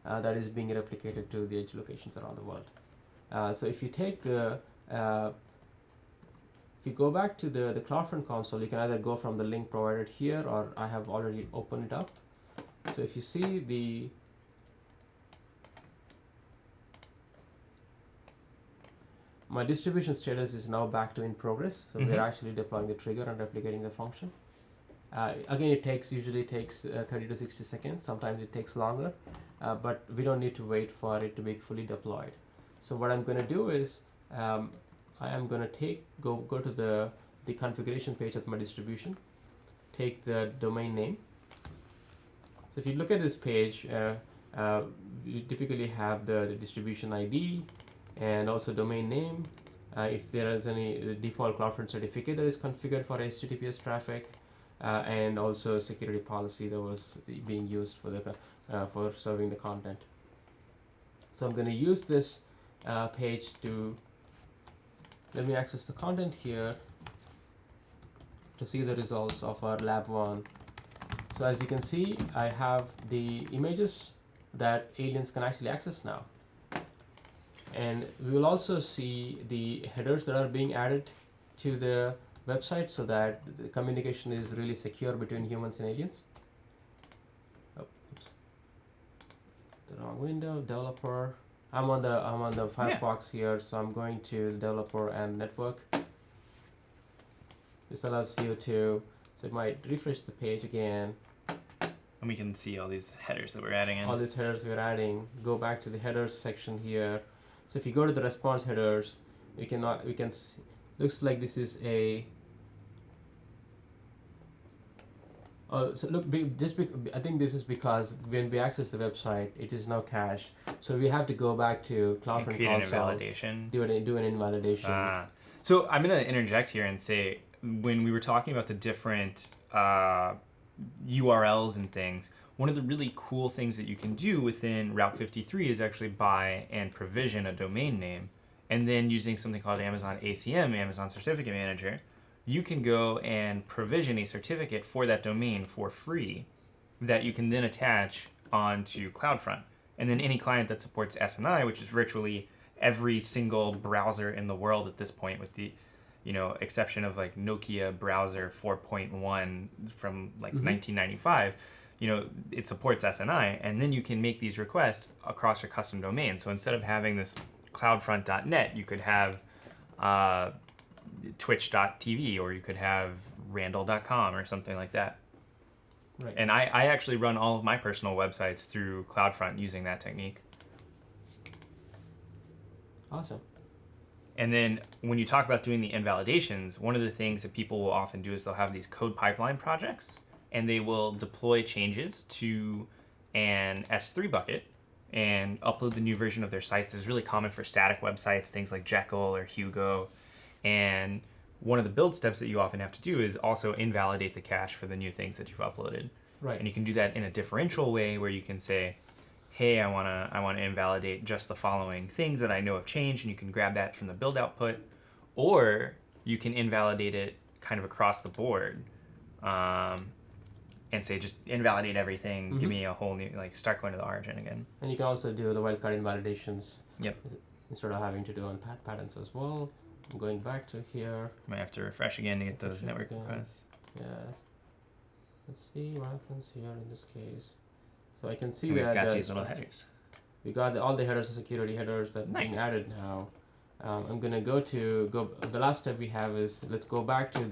[SPEAKER 2] that is being replicated to the edge locations around the world. So if you take the if you go back to the CloudFront console, you can either go from the link provided here, or I have already opened it up. So if you see my distribution status is now back to in progress. So we're actually deploying the trigger and replicating the function. Again, it usually takes 30 to 60 seconds. Sometimes it takes longer, but we don't need to wait for it to be fully deployed. So what I'm going to do is I am going to go to the configuration page of my distribution, take the domain name. So if you look at this page, you typically have the distribution ID and also domain name. If there is any default CloudFront certificate that is configured for HTTPS traffic, and also security policy that was being used for serving the content. So I'm going to use this page to let me access the content here to see the results of our lab 1. So as you can see, I have the images that aliens can actually access now. And we will also see the headers that are being added to the website so that the communication is really secure between humans and aliens. Oh, oops. The wrong window, developer. I'm on the Firefox here, so I'm going to developer and network. This allows you to, so it might refresh the page again.
[SPEAKER 1] And we can see all these headers that we're adding in.
[SPEAKER 2] All these headers we're adding. Go back to the headers section here. So if you go to the response headers, we can see, looks like this is a. So look, I think this is because when we access the website, it is now cached. So we have to go back to CloudFront
[SPEAKER 1] create
[SPEAKER 2] console,
[SPEAKER 1] an invalidation.
[SPEAKER 2] do an invalidation.
[SPEAKER 1] So I'm going to interject here and say, when we were talking about the different URLs and things, one of the really cool things that you can do within Route 53 is actually buy and provision a domain name. And then using something called Amazon ACM, Amazon Certificate Manager, you can go and provision a certificate for that domain for free that you can then attach onto CloudFront. And then any client that supports SNI, which is virtually every single browser in the world at this point, with the exception of like Nokia browser 4.1 from like 1995, it supports SNI, and then you can make these requests across your custom domain. So instead of having this cloudfront.net, you could have twitch.tv, or you could have randall.com or something like that.
[SPEAKER 2] Right.
[SPEAKER 1] And I actually run all of my personal websites through CloudFront using that technique.
[SPEAKER 2] Awesome.
[SPEAKER 1] And then when you talk about doing the invalidations, one of the things that people will often do is they'll have these code pipeline projects, and they will deploy changes to an S3 bucket and upload the new version of their sites. This is really common for static websites, things like Jekyll or Hugo. And one of the build steps that you often have to do is also invalidate the cache for the new things that you've uploaded.
[SPEAKER 2] Right.
[SPEAKER 1] And you can do that in a differential way where you can say, hey, I wanna invalidate just the following things that I know have changed, and you can grab that from the build output, or you can invalidate it kind of across the board, and say just invalidate everything. Give me a whole new, like, start going to the origin again.
[SPEAKER 2] And you can also do the wildcard invalidations.
[SPEAKER 1] Yep.
[SPEAKER 2] Instead of having to do on patterns as well. I'm going back to here.
[SPEAKER 1] Might have to refresh again to get those network requests.
[SPEAKER 2] Yeah. Let's see what happens here in this case. So I can see
[SPEAKER 1] And
[SPEAKER 2] that
[SPEAKER 1] we've got these little headers.
[SPEAKER 2] We got all the headers and security headers that are being added now. I'm gonna go. The last step we have is let's go back to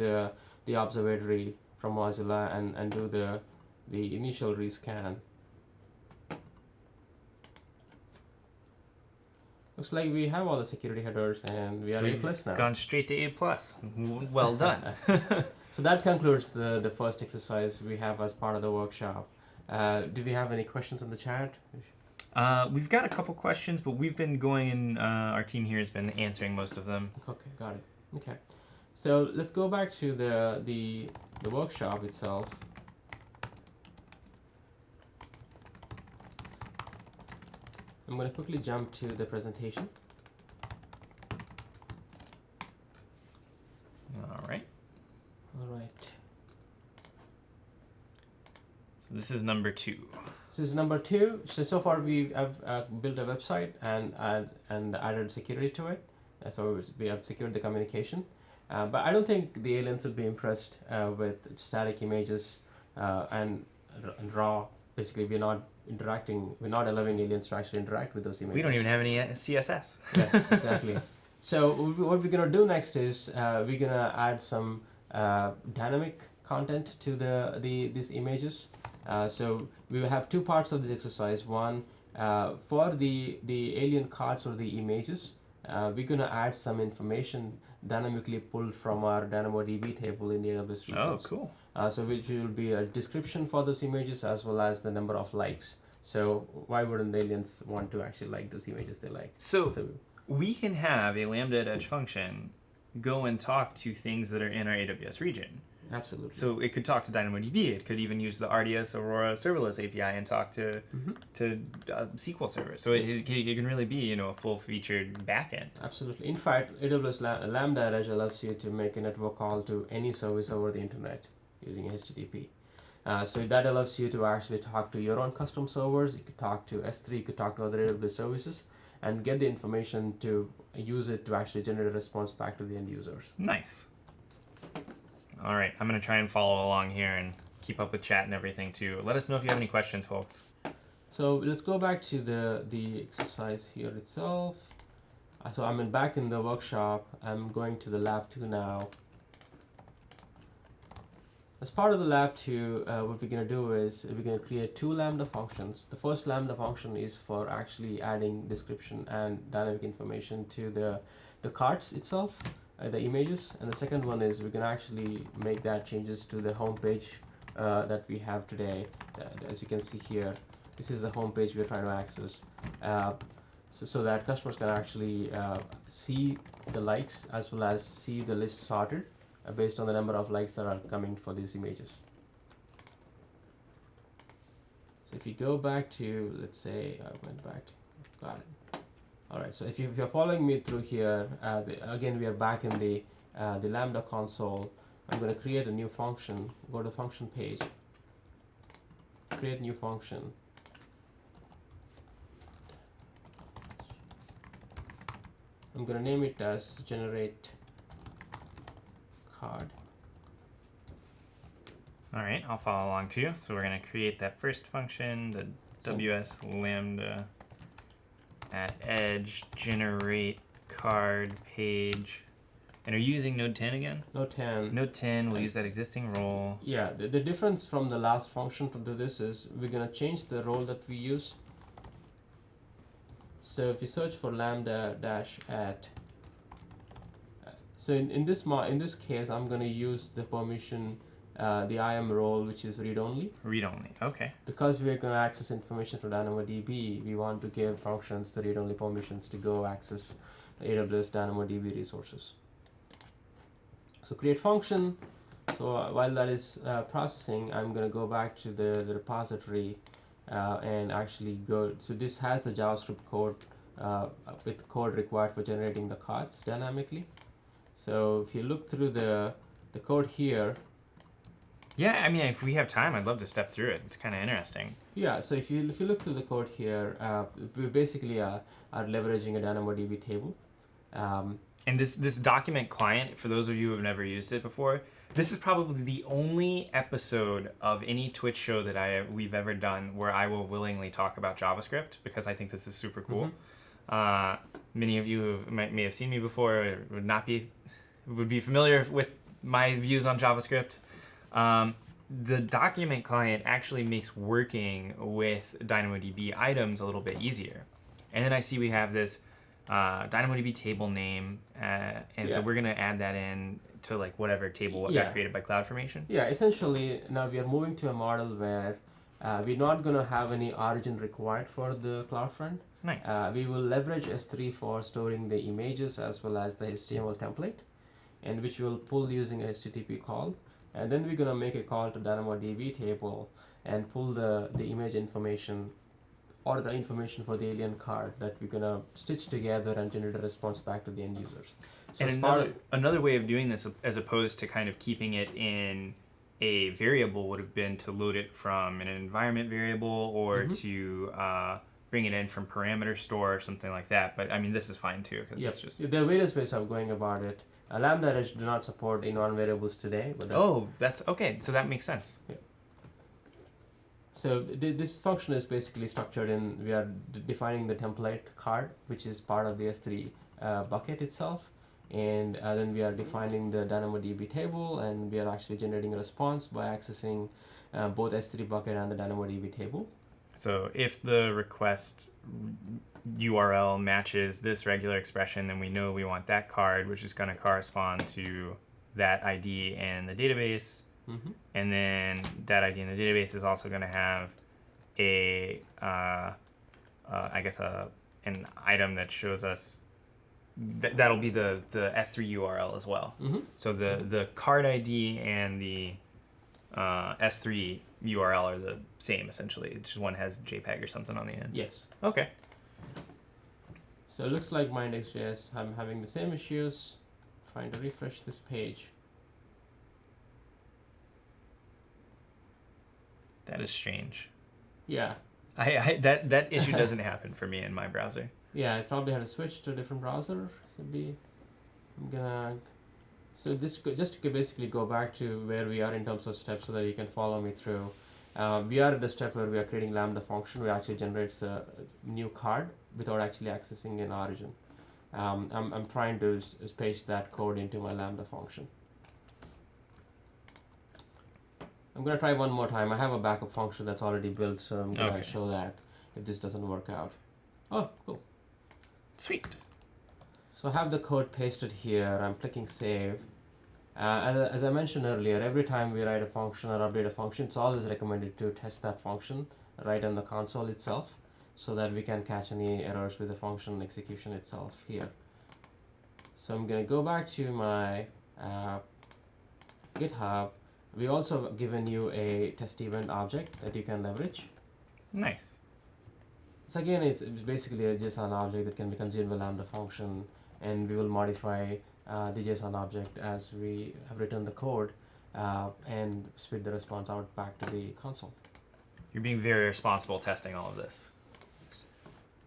[SPEAKER 2] the observatory from Mozilla and do the initial rescan. Looks like we have all the security headers and we are A+ now.
[SPEAKER 1] Gone straight to A+. Well done.
[SPEAKER 2] So that concludes the first exercise we have as part of the workshop. Do we have any questions in the chat?
[SPEAKER 1] We've got a couple questions, but we've been going and our team here has been answering most of them.
[SPEAKER 2] Okay, got it. Okay, so let's go back to the workshop itself. I'm going to quickly jump to the presentation.
[SPEAKER 1] All right.
[SPEAKER 2] All right.
[SPEAKER 1] So this is number 2.
[SPEAKER 2] This is number 2. So far we have built a website and added security to it. So we have secured the communication. But I don't think the aliens would be impressed with static images and raw. Basically, we're not allowing aliens to actually interact with those images.
[SPEAKER 1] We don't even have any CSS.
[SPEAKER 2] Yes, exactly. So what we're gonna do next is we're gonna add some dynamic content to these images. So we will have 2 parts of this exercise. One, for the alien cards or the images, we're gonna add some information dynamically pulled from our DynamoDB table in the AWS Regions.
[SPEAKER 1] Oh, cool.
[SPEAKER 2] So which will be a description for those images as well as the number of likes. So why wouldn't aliens want to actually like those images they like?
[SPEAKER 1] So we can have a Lambda Edge function go and talk to things that are in our AWS region.
[SPEAKER 2] Absolutely.
[SPEAKER 1] So it could talk to DynamoDB. It could even use the RDS Aurora serverless API and talk to SQL Server. So it can really be, a full-featured backend.
[SPEAKER 2] Absolutely. In fact, AWS Lambda Reg allows you to make a network call to any service over the internet using HTTP. So that allows you to actually talk to your own custom servers. You could talk to S3. You could talk to other AWS services and get the information to use it to actually generate a response back to the end users.
[SPEAKER 1] Nice. All right, I'm going to try and follow along here and keep up with chat and everything too. Let us know if you have any questions, folks.
[SPEAKER 2] So let's go back to the exercise here itself. So I'm back in the workshop. I'm going to the lab 2 now. As part of the lab 2, what we're going to do is we're going to create 2 Lambda functions. The first Lambda function is for actually adding description and dynamic information to the cards itself. The images, and the second one is we can actually make that changes to the home page that we have today. As you can see here, this is the home page we're trying to access, so that customers can actually see the likes as well as see the list sorted based on the number of likes that are coming for these images. So if you go back to, let's say I went back to, got it. Alright, so if you're following me through here, again we are back in the Lambda console. I'm going to create a new function. Go to function page, create new function. I'm going to name it as generate card.
[SPEAKER 1] Alright, I'll follow along too. So we're going to create that first function, the WS Lambda at edge generate card page. And are you using Node 10 again?
[SPEAKER 2] Node 10.
[SPEAKER 1] Node 10, we'll use that existing role.
[SPEAKER 2] Yeah, the difference from the last function to this is we're going to change the role that we use. So if you search for lambda-at So in this case, I'm going to use the permission, the IAM role, which is read only.
[SPEAKER 1] Read only. Okay.
[SPEAKER 2] Because we're going to access information from DynamoDB, we want to give functions the read only permissions to go access AWS DynamoDB resources. So create function. So while that is processing, I'm going to go back to the repository and actually go. So this has the JavaScript code with code required for generating the cards dynamically. So if you look through the code here.
[SPEAKER 1] Yeah, I mean, if we have time, I'd love to step through it. It's kind of interesting.
[SPEAKER 2] Yeah, so if you look through the code here, we basically are leveraging a DynamoDB table.
[SPEAKER 1] And this document client, for those of you who have never used it before, this is probably the only episode of any Twitch show that we've ever done where I will willingly talk about JavaScript, because I think this is super cool. Many of you may have seen me before, or would be familiar with my views on JavaScript. The document client actually makes working with DynamoDB items a little bit easier. And then I see we have this DynamoDB table name, and so we're going to add that in to like whatever table got created by CloudFormation.
[SPEAKER 2] Yeah, essentially now we are moving to a model where we're not going to have any origin required for the CloudFront.
[SPEAKER 1] Nice.
[SPEAKER 2] We will leverage S3 for storing the images as well as the HTML template, and which we'll pull using a HTTP call. And then we're going to make a call to DynamoDB table and pull the image information or the information for the alien card that we're going to stitch together and generate a response back to the end users. So
[SPEAKER 1] and another way of doing this, as opposed to kind of keeping it in a variable, would have been to load it from an environment variable or to bring it in from parameter store or something like that. But I mean, this is fine too, because it's just...
[SPEAKER 2] There are various ways of going about it. Lambda Edge do not support non-variables today. But
[SPEAKER 1] that's okay. So that makes sense.
[SPEAKER 2] Yeah. So this function is basically structured in, we are defining the template card, which is part of the S3 bucket itself. And then we are defining the DynamoDB table, and we are actually generating a response by accessing both S3 bucket and the DynamoDB table.
[SPEAKER 1] So if the request URL matches this regular expression, then we know we want that card, which is going to correspond to that ID in the database. And then that ID in the database is also going to have an item that shows us that'll be the S3 URL as well. So the card ID and the S3 URL are the same essentially. It's just one has JPEG or something on the end.
[SPEAKER 2] Yes.
[SPEAKER 1] Okay.
[SPEAKER 2] So it looks like my index.js, I'm having the same issues. Trying to refresh this page.
[SPEAKER 1] That is strange.
[SPEAKER 2] Yeah.
[SPEAKER 1] That issue doesn't happen for me in my browser.
[SPEAKER 2] Yeah, I probably had to switch to a different browser. So this just to basically go back to where we are in terms of steps so that you can follow me through. We are at the step where we are creating Lambda function, which actually generates a new card without actually accessing an origin. I'm trying to paste that code into my Lambda function. I'm going to try one more time. I have a backup function that's already built, so I'm going to show that if this doesn't work out. Oh, cool.
[SPEAKER 1] Sweet.
[SPEAKER 2] So I have the code pasted here. I'm clicking save. As I mentioned earlier, every time we write a function or update a function, it's always recommended to test that function right on the console itself so that we can catch any errors with the function execution itself here. So I'm going to go back to my GitHub. We also given you a test event object that you can leverage.
[SPEAKER 1] Nice.
[SPEAKER 2] So again, it's basically a JSON object that can be consumed by Lambda function, and we will modify the JSON object as we have written the code and spit the response out back to the console.
[SPEAKER 1] You're being very responsible testing all of this.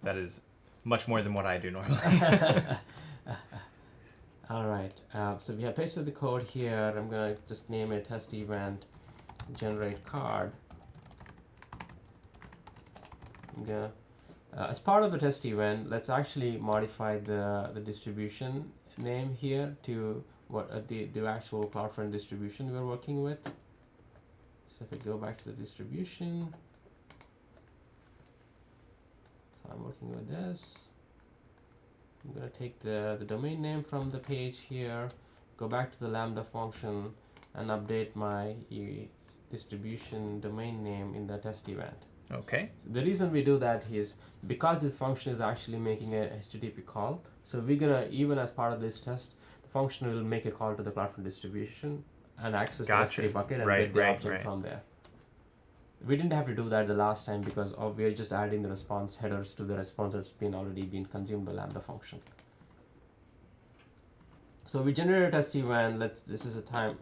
[SPEAKER 1] That is much more than what I do normally.
[SPEAKER 2] All right, so we have pasted the code here. I'm going to just name it test event generate card. I'm gonna, as part of the test event, let's actually modify the distribution name here to what the actual CloudFront distribution we're working with. So if I go back to the distribution, so I'm working with this. I'm going to take the domain name from the page here. go back to the Lambda function and update my distribution domain name in the test event.
[SPEAKER 1] Okay.
[SPEAKER 2] So the reason we do that is because this function is actually making a HTTP call. So we're gonna, even as part of this test, the function will make a call to the CloudFront distribution and access the S3 bucket and get the object from there. We didn't have to do that the last time because we're just adding the response headers to the response that's already been consumed by Lambda function. So we generate a test event. This is a time,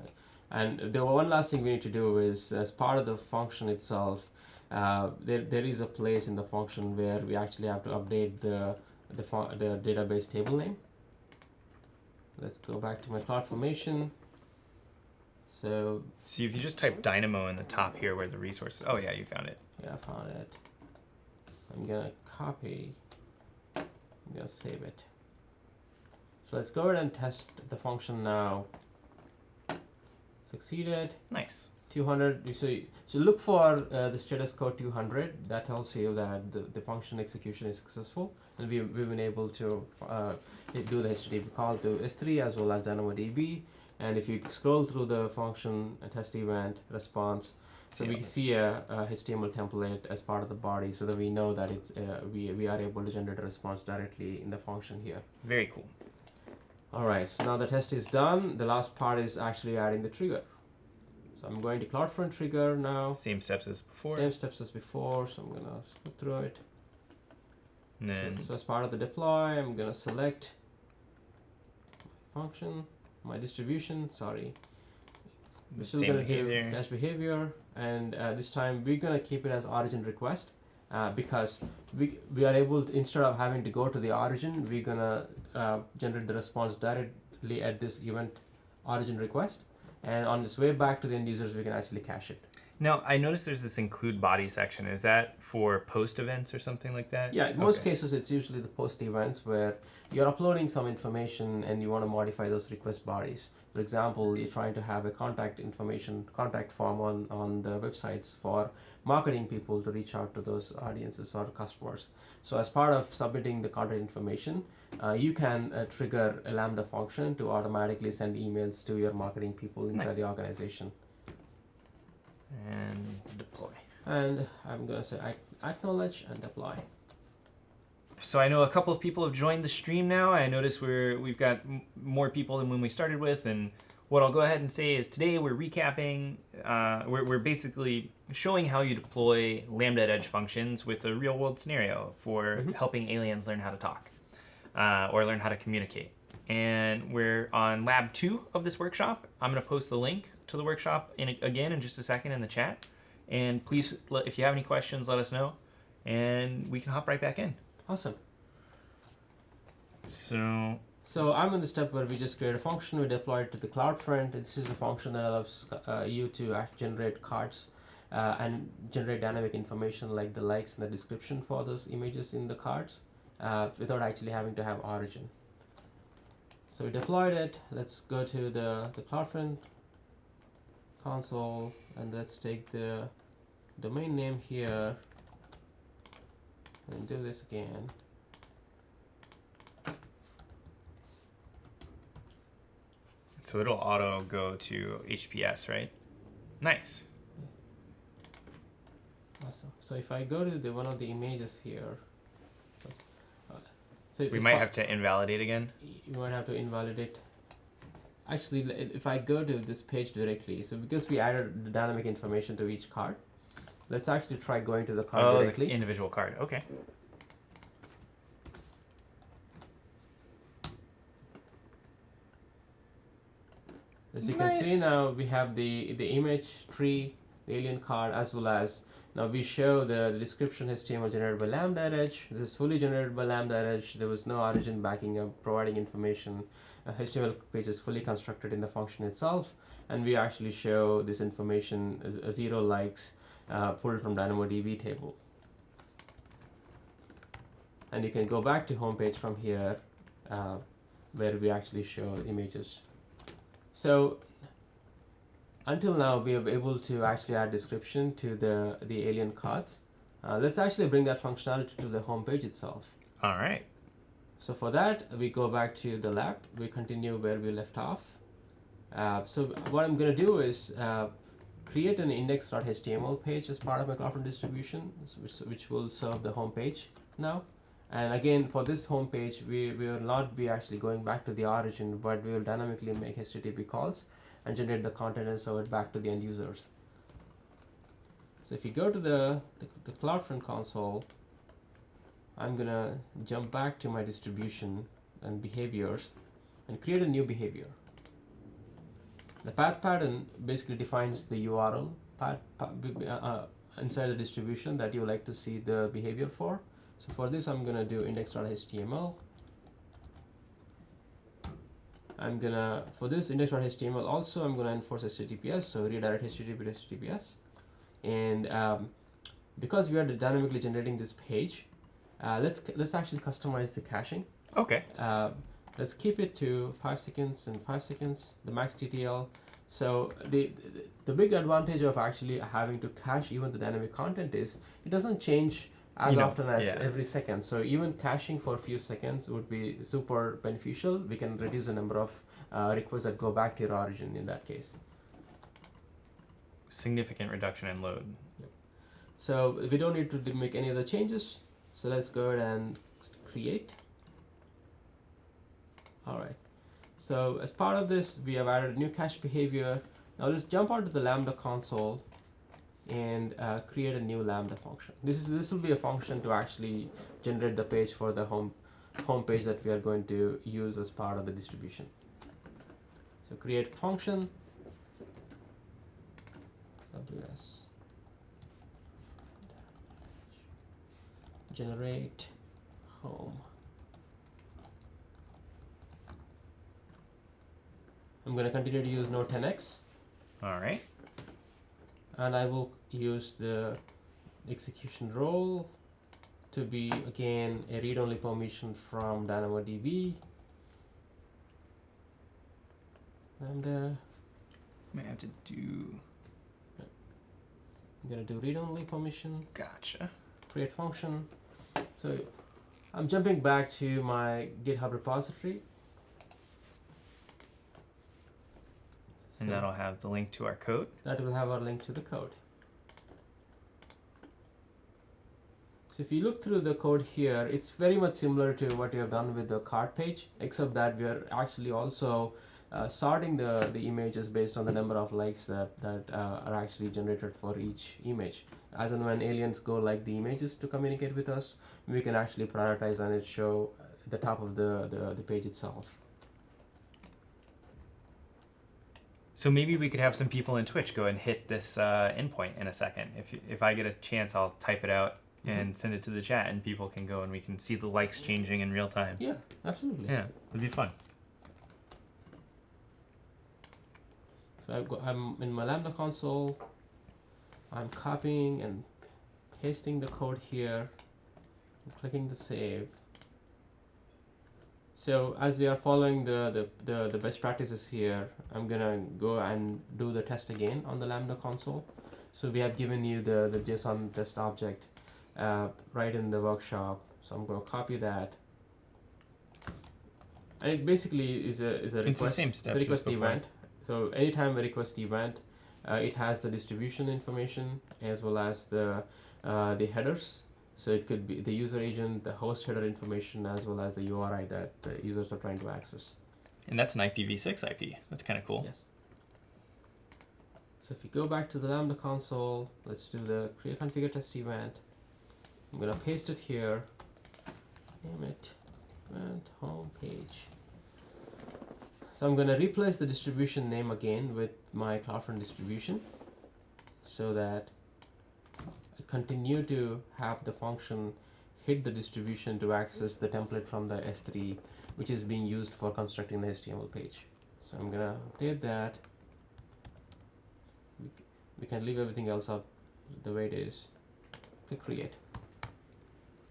[SPEAKER 2] and the one last thing we need to do is, as part of the function itself, there is a place in the function where we actually have to update the database table name. Let's go back to my CloudFormation. So
[SPEAKER 1] if you just type Dynamo in the top here where the resources, oh yeah, you found it.
[SPEAKER 2] Yeah, I found it. I'm gonna copy, I'm gonna save it. So let's go ahead and test the function now. Succeeded.
[SPEAKER 1] Nice.
[SPEAKER 2] 200. So look for the status code 200. That tells you that the function execution is successful, and we've been able to do the HTTP call to S3 as well as DynamoDB. And if you scroll through the function test event response, so we see a HTML template as part of the body, so that we know that it's we are able to generate a response directly in the function here.
[SPEAKER 1] Very cool.
[SPEAKER 2] All right, so now the test is done. The last part is actually adding the trigger. So I'm going to CloudFront trigger now.
[SPEAKER 1] Same steps as before.
[SPEAKER 2] Same steps as before, so I'm gonna skip through it.
[SPEAKER 1] And then
[SPEAKER 2] So as part of the deploy, I'm gonna select my function, my distribution, sorry. We're still gonna do dash behavior, and this time we're gonna keep it as origin request, because we are able to, instead of having to go to the origin, we're gonna generate the response directly at this event origin request, and on this way back to the end users, we can actually cache it.
[SPEAKER 1] Now, I noticed there's this include body section. Is that for post events or something like that?
[SPEAKER 2] Yeah, in most cases, it's usually the post events where you're uploading some information and you want to modify those request bodies. For example, you're trying to have a contact form on the websites for marketing people to reach out to those audiences or customers. So as part of submitting the contact information, you can trigger a Lambda function to automatically send emails to your marketing people inside the organization.
[SPEAKER 1] And deploy.
[SPEAKER 2] And I'm going to say acknowledge and deploy.
[SPEAKER 1] So I know a couple of people have joined the stream now. I notice we've got more people than when we started with. And what I'll go ahead and say is today we're recapping, we're basically showing how you deploy Lambda Edge functions with a real world scenario for helping aliens learn how to talk or learn how to communicate. And we're on lab 2 of this workshop. I'm going to post the link to the workshop again in just a second in the chat. And please, if you have any questions, let us know, and we can hop right back in.
[SPEAKER 2] Awesome.
[SPEAKER 1] So
[SPEAKER 2] I'm in the step where we just create a function, we deploy it to the CloudFront. This is a function that allows you to generate cards and generate dynamic information like the likes and the description for those images in the cards without actually having to have origin. So we deployed it. Let's go to the CloudFront console and let's take the domain name here and do this again.
[SPEAKER 1] So it'll auto go to HPS, right? Nice.
[SPEAKER 2] Awesome. So if I go to one of the images here, so
[SPEAKER 1] we might have to invalidate again.
[SPEAKER 2] You might have to invalidate. Actually, if I go to this page directly, so because we added the dynamic information to each card, let's actually try going to the card directly.
[SPEAKER 1] The individual card. Okay.
[SPEAKER 2] As you can see now, we have the image tree, the alien card, as well as now we show the description HTML generated by Lambda Edge. This is fully generated by Lambda Edge. There was no origin backing up, providing information. HTML page is fully constructed in the function itself, and we actually show this information as 0 likes pulled from DynamoDB table. And you can go back to homepage from here, where we actually show images. So until now, we are able to actually add description to the alien cards. Let's actually bring that functionality to the home page itself.
[SPEAKER 1] All right.
[SPEAKER 2] So for that, we go back to the lab. We continue where we left off. So what I'm going to do is create an index.html page as part of my CloudFront distribution, which will serve the home page now. And again, for this home page, we will not be actually going back to the origin, but we will dynamically make HTTP calls and generate the content and serve it back to the end users. So if you go to the CloudFront console, I'm going to jump back to my distribution and behaviors and create a new behavior. The path pattern basically defines the URL inside the distribution that you would like to see the behavior for. So for this, I'm going to do index.html. For this index.html also, I'm going to enforce HTTPS, so redirect HTTP to HTTPS. And because we are dynamically generating this page, let's actually customize the caching.
[SPEAKER 1] Okay.
[SPEAKER 2] Let's keep it to 5 seconds and 5 seconds, the max TTL. So the big advantage of actually having to cache even the dynamic content is it doesn't change as often as every second. So even caching for a few seconds would be super beneficial. We can reduce the number of requests that go back to your origin in that case.
[SPEAKER 1] Significant reduction in load.
[SPEAKER 2] Yep. So we don't need to make any other changes. So let's go ahead and create. All right. So as part of this, we have added a new cache behavior. Now let's jump onto the Lambda console and create a new Lambda function. This will be a function to actually generate the page for the home page that we are going to use as part of the distribution. So create function AWS generate home. I'm going to continue to use Node 10x.
[SPEAKER 1] All right.
[SPEAKER 2] And I will use the execution role to be, again, a read-only permission from DynamoDB. Lambda.
[SPEAKER 1] May have to do.
[SPEAKER 2] I'm going to do read-only permission.
[SPEAKER 1] Gotcha.
[SPEAKER 2] Create function. So I'm jumping back to my GitHub repository.
[SPEAKER 1] And that'll have the link to our code.
[SPEAKER 2] That will have our link to the code. So if you look through the code here, it's very much similar to what you have done with the card page, except that we are actually also sorting the images based on the number of likes that are actually generated for each image. As and when aliens go like the images to communicate with us, we can actually prioritize and it show the top of the page itself.
[SPEAKER 1] So maybe we could have some people in Twitch go and hit this endpoint in a second. If I get a chance, I'll type it out and send it to the chat, and people can go and we can see the likes changing in real time.
[SPEAKER 2] Yeah, absolutely.
[SPEAKER 1] Yeah, it'd be fun.
[SPEAKER 2] So I'm in my Lambda console. I'm copying and pasting the code here. I'm clicking the save. So as we are following the best practices here, I'm gonna go and do the test again on the Lambda console. So we have given you the JSON test object right in the workshop. So I'm gonna copy that. And it basically is a request.
[SPEAKER 1] It's the same steps
[SPEAKER 2] it's a request
[SPEAKER 1] as before.
[SPEAKER 2] event. So anytime a request event, it has the distribution information as well as the headers. So it could be the user agent, the host header information, as well as the URI that the users are trying to access.
[SPEAKER 1] And that's an IPv6 IP. That's kind of cool.
[SPEAKER 2] Yes. So if you go back to the Lambda console, let's do the create configure test event. I'm going to paste it here. Name it event home page. So I'm going to replace the distribution name again with my CloudFront distribution so that I continue to have the function hit the distribution to access the template from the S3, which is being used for constructing the HTML page. So I'm going to update that. We can leave everything else up the way it is. Click create.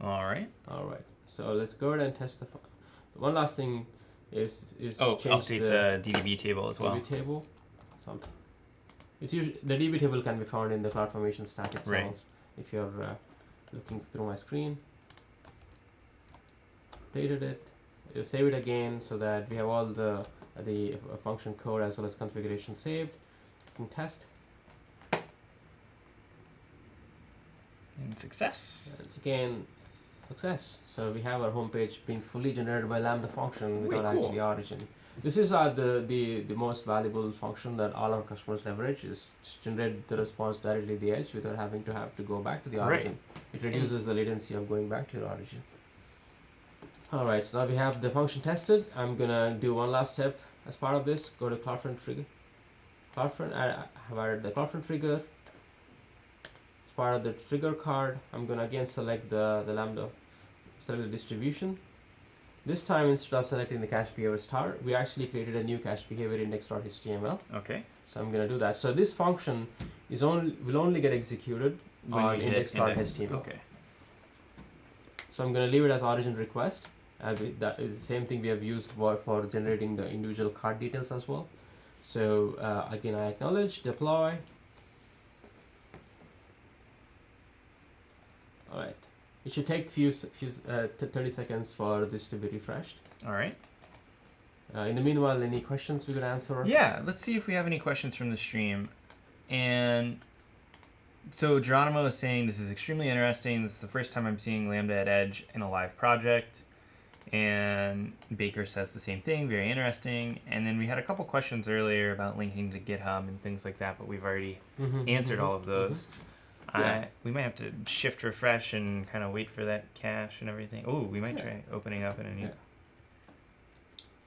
[SPEAKER 1] All right.
[SPEAKER 2] All right. So let's go ahead and test the one last thing is change
[SPEAKER 1] update the DB table as well.
[SPEAKER 2] DB table. Something. It's usually the DB table can be found in the CloudFormation stack itself.
[SPEAKER 1] Right.
[SPEAKER 2] If you're looking through my screen, updated it. You save it again so that we have all the the function code as well as configuration saved. You can test.
[SPEAKER 1] And success.
[SPEAKER 2] And again, success. So we have our homepage being fully generated by Lambda Function without actually origin. This is the most valuable function that all our customers leverage, is just generate the response directly at the edge without having to go back to the origin. It reduces the latency of going back to your origin. Alright, so now we have the function tested. I'm gonna do one last step as part of this. Go to CloudFront trigger. CloudFront, I have added the CloudFront trigger. As part of the trigger card, I'm gonna again select the Lambda, select the distribution. This time, instead of selecting the cache behavior star, we actually created a new cache behavior index.html.
[SPEAKER 1] Okay.
[SPEAKER 2] So I'm gonna do that. So this function will only get executed on index.html.
[SPEAKER 1] Okay.
[SPEAKER 2] So I'm gonna leave it as origin request. That is the same thing we have used for generating the individual card details as well. So again, I acknowledge, deploy. All right. It should take 30 seconds for this to be refreshed.
[SPEAKER 1] All right.
[SPEAKER 2] In the meanwhile, any questions we could answer?
[SPEAKER 1] Yeah, let's see if we have any questions from the stream. And so Geronimo is saying this is extremely interesting. This is the first time I'm seeing Lambda Edge in a live project. And Baker says the same thing, very interesting. And then we had a couple questions earlier about linking to GitHub and things like that, but we've already answered all of those.
[SPEAKER 2] Yeah.
[SPEAKER 1] We might have to shift refresh and kind of wait for that cache and everything. Oh, we might try opening up in a new.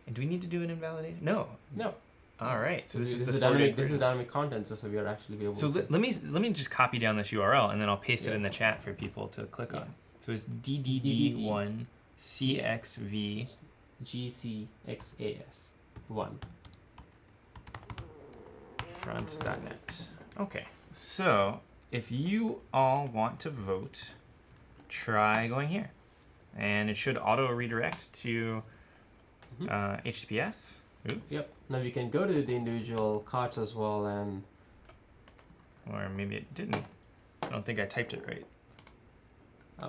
[SPEAKER 1] And do we need to do an invalidation? No.
[SPEAKER 2] No.
[SPEAKER 1] All right. So this is the
[SPEAKER 2] dynamic. This is dynamic content, so we are actually be able.
[SPEAKER 1] So let me just copy down this URL and then I'll paste it in the chat for people to click on. So it's DDD1 CXV
[SPEAKER 2] GCXAS 1
[SPEAKER 1] front.net. Okay. So if you all want to vote, try going here. And it should auto redirect to HTTPS. Oops.
[SPEAKER 2] Yep. Now you can go to the individual cards as well, and
[SPEAKER 1] or maybe it didn't. I don't think I typed it right.
[SPEAKER 2] so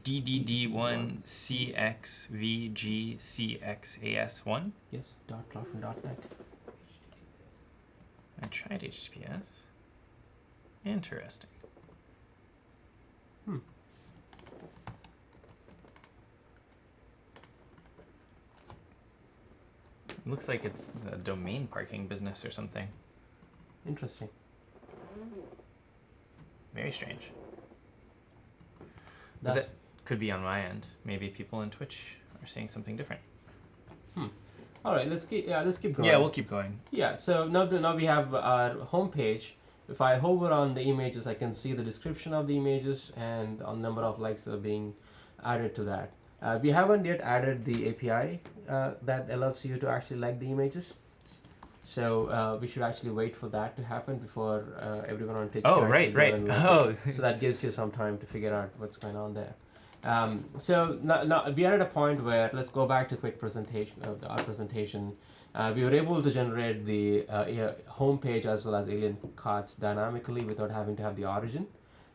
[SPEAKER 1] DDD1 CXVGCXAS1.
[SPEAKER 2] Yes. .cloudfront.net.
[SPEAKER 1] I tried HTTPS. Interesting. It looks like it's the domain parking business or something.
[SPEAKER 2] Interesting.
[SPEAKER 1] Very strange. But that could be on my end. Maybe people in Twitch are seeing something different.
[SPEAKER 2] All right, let's keep going.
[SPEAKER 1] Yeah, we'll keep going.
[SPEAKER 2] Yeah, so now we have our home page. If I hover on the images, I can see the description of the images and a number of likes are being added to that. We haven't yet added the API that allows you to actually like the images. So we should actually wait for that to happen before everyone on Twitch
[SPEAKER 1] Oh,
[SPEAKER 2] can
[SPEAKER 1] right.
[SPEAKER 2] like
[SPEAKER 1] Oh,
[SPEAKER 2] so that gives you some time to figure out what's going on there. So now we are at a point where let's go back to quick presentation of our presentation. We were able to generate the home page as well as alien cards dynamically without having to have the origin.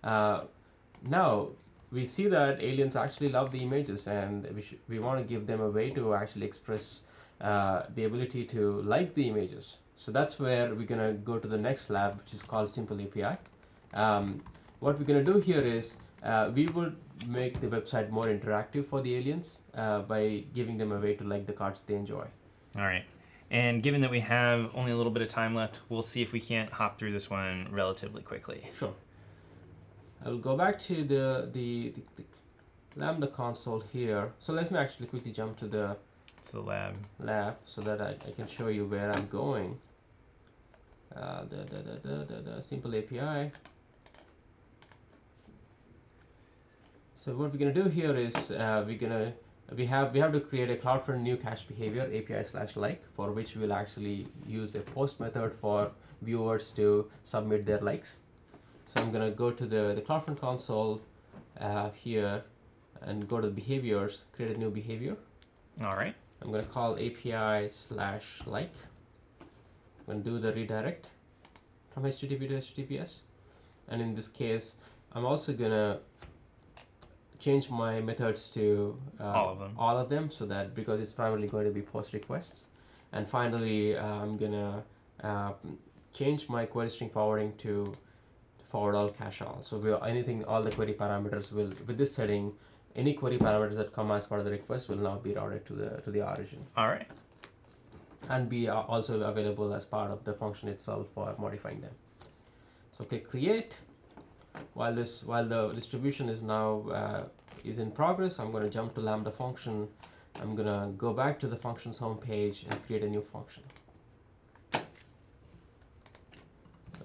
[SPEAKER 2] Now we see that aliens actually love the images, and we want to give them a way to actually express the ability to like the images. So that's where we're gonna go to the next lab, which is called Simple API. What we're gonna do here is we will make the website more interactive for the aliens by giving them a way to like the cards they enjoy.
[SPEAKER 1] All right. And given that we have only a little bit of time left, we'll see if we can't hop through this one relatively quickly.
[SPEAKER 2] Sure. I will go back to the Lambda console here. So let me actually quickly jump to the lab so that I can show you where I'm going. The Simple API. So what we're gonna do here is we have to create a CloudFront new cache behavior API/like, for which we'll actually use a post method for viewers to submit their likes. So I'm gonna go to the CloudFront console here and go to the behaviors, create a new behavior.
[SPEAKER 1] All right.
[SPEAKER 2] I'm gonna call API/like. I'm gonna do the redirect from HTTP to HTTPS, and in this case, I'm also gonna change my methods to
[SPEAKER 1] all
[SPEAKER 2] of them, so that because it's primarily going to be post requests. And finally, I'm gonna change my query string forwarding to forward all cache all. So all the query parameters will, with this setting, any query parameters that come as part of the request will now be routed to the origin.
[SPEAKER 1] All right.
[SPEAKER 2] And be also available as part of the function itself for modifying them. So okay, create. While the distribution is now is in progress, I'm going to jump to Lambda Function. I'm going to go back to the functions home page and create a new function. I'm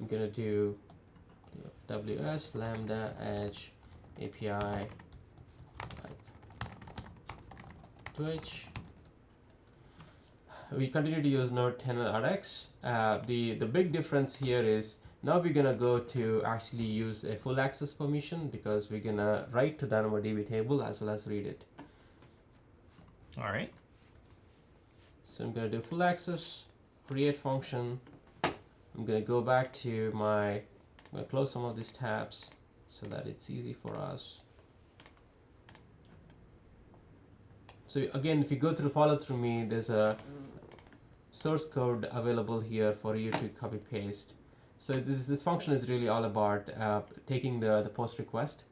[SPEAKER 2] going to do AWS Lambda Edge API Twitch. We continue to use Node 10 and RX. The big difference here is now we're gonna go to actually use a full access permission, because we're gonna write to DynamoDB table as well as read it.
[SPEAKER 1] All right.
[SPEAKER 2] So I'm gonna do full access, create function. I'm gonna go back to I'm gonna close some of these tabs so that it's easy for us. So again, if you go through follow through me, there's a source code available here for you to copy paste. So this function is really all about taking the post request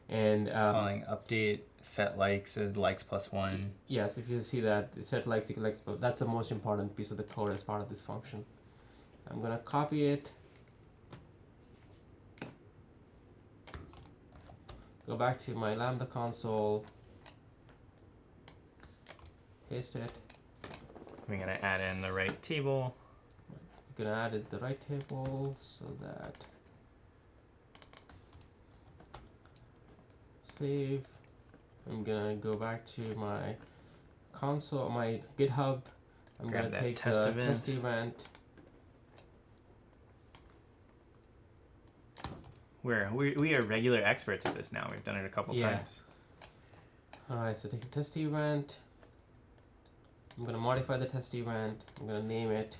[SPEAKER 2] and
[SPEAKER 1] calling update set likes as likes +1.
[SPEAKER 2] Yes, if you see that set likes equal likes, that's the most important piece of the code as part of this function. I'm gonna copy it, go back to my Lambda console, paste it.
[SPEAKER 1] We're gonna add in the right table.
[SPEAKER 2] Gonna add it the right table so that save. I'm gonna go back to my console, my GitHub. I'm
[SPEAKER 1] Grab
[SPEAKER 2] gonna take
[SPEAKER 1] test
[SPEAKER 2] the
[SPEAKER 1] event.
[SPEAKER 2] test event.
[SPEAKER 1] We are regular experts at this now. We've done it a couple times.
[SPEAKER 2] Alright, so take the test event. I'm gonna modify the test event. I'm gonna name it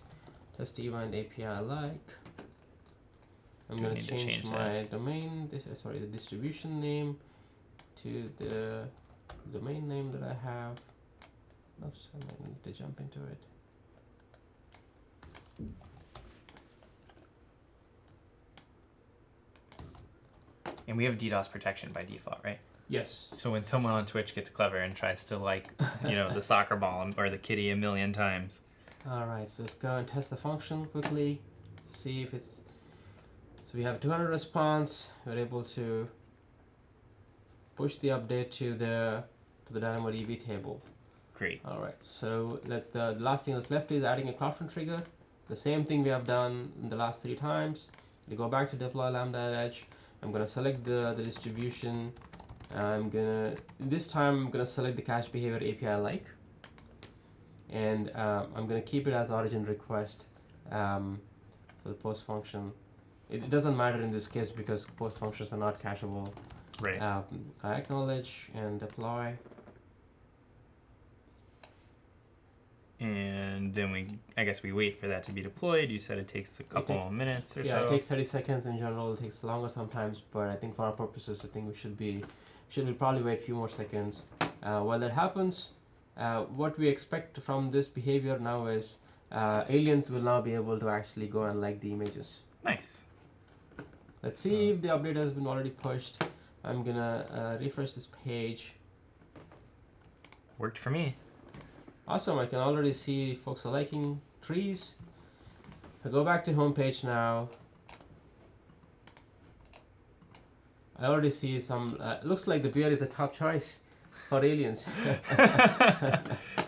[SPEAKER 2] test event API like. I'm going to change my domain, the distribution name to the domain name that I have. Oops, I might need to jump into it.
[SPEAKER 1] And we have DDoS protection by default, right?
[SPEAKER 2] Yes.
[SPEAKER 1] So when someone on Twitch gets clever and tries to the soccer ball or the kitty a million times.
[SPEAKER 2] All right, so let's go and test the function quickly. See if it's. So we have 200 response. We're able to push the update to the DynamoDB table.
[SPEAKER 1] Great.
[SPEAKER 2] All right. So the last thing that's left is adding a CloudFront trigger. The same thing we have done in the last 3 times. We go back to deploy Lambda Edge. I'm gonna select the distribution. This time I'm gonna select the cache behavior API like, and I'm gonna keep it as origin request for the post function. It doesn't matter in this case because post functions are not cacheable.
[SPEAKER 1] Right.
[SPEAKER 2] I acknowledge and deploy.
[SPEAKER 1] And then I guess we wait for that to be deployed. You said it takes a couple of minutes or so.
[SPEAKER 2] Yeah, it takes 30 seconds in general. It takes longer sometimes, but I think for our purposes, I think we should probably wait a few more seconds. While that happens, what we expect from this behavior now is aliens will now be able to actually go and like the images.
[SPEAKER 1] Nice.
[SPEAKER 2] Let's see if the update has been already pushed. I'm gonna refresh this page.
[SPEAKER 1] Worked for me.
[SPEAKER 2] Awesome, I can already see folks are liking trees. I go back to home page now. I already see some, looks like the beer is a top choice for aliens.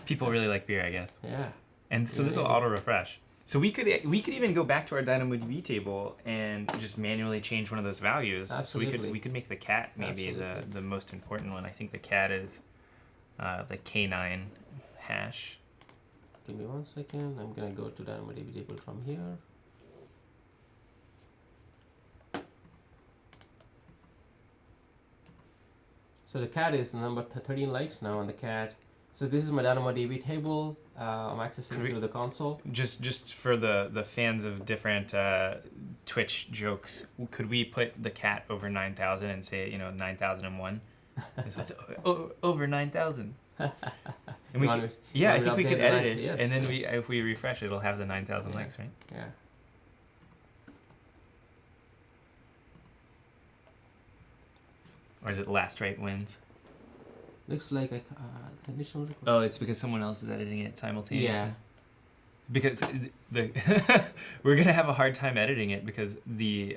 [SPEAKER 1] People really like beer, I guess.
[SPEAKER 2] Yeah.
[SPEAKER 1] And so this will auto refresh. So we could even go back to our DynamoDB table and just manually change one of those values.
[SPEAKER 2] Absolutely.
[SPEAKER 1] So we could make the cat maybe the most important one. I think the cat is the K9 hash.
[SPEAKER 2] Give me 1 second. I'm gonna go to DynamoDB table from here. So the cat is number 13 likes now on the cat. So this is my DynamoDB table. I'm accessing through the console.
[SPEAKER 1] Just for the fans of different Twitch jokes, could we put the cat over 9,000 and say 9,001? So it's over 9,000. And we
[SPEAKER 2] want
[SPEAKER 1] could,
[SPEAKER 2] me-
[SPEAKER 1] yeah, I
[SPEAKER 2] want me
[SPEAKER 1] think
[SPEAKER 2] to
[SPEAKER 1] we could
[SPEAKER 2] update the
[SPEAKER 1] edit
[SPEAKER 2] line?
[SPEAKER 1] it,
[SPEAKER 2] Yes,
[SPEAKER 1] and then
[SPEAKER 2] yes.
[SPEAKER 1] if we refresh it, it'll have the 9,000
[SPEAKER 2] Yeah.
[SPEAKER 1] likes, right?
[SPEAKER 2] Yeah.
[SPEAKER 1] Or is it last right wins?
[SPEAKER 2] Looks like a conditional record.
[SPEAKER 1] Oh, it's because someone else is editing it simultaneously.
[SPEAKER 2] Yeah.
[SPEAKER 1] Because the we're gonna have a hard time editing it because the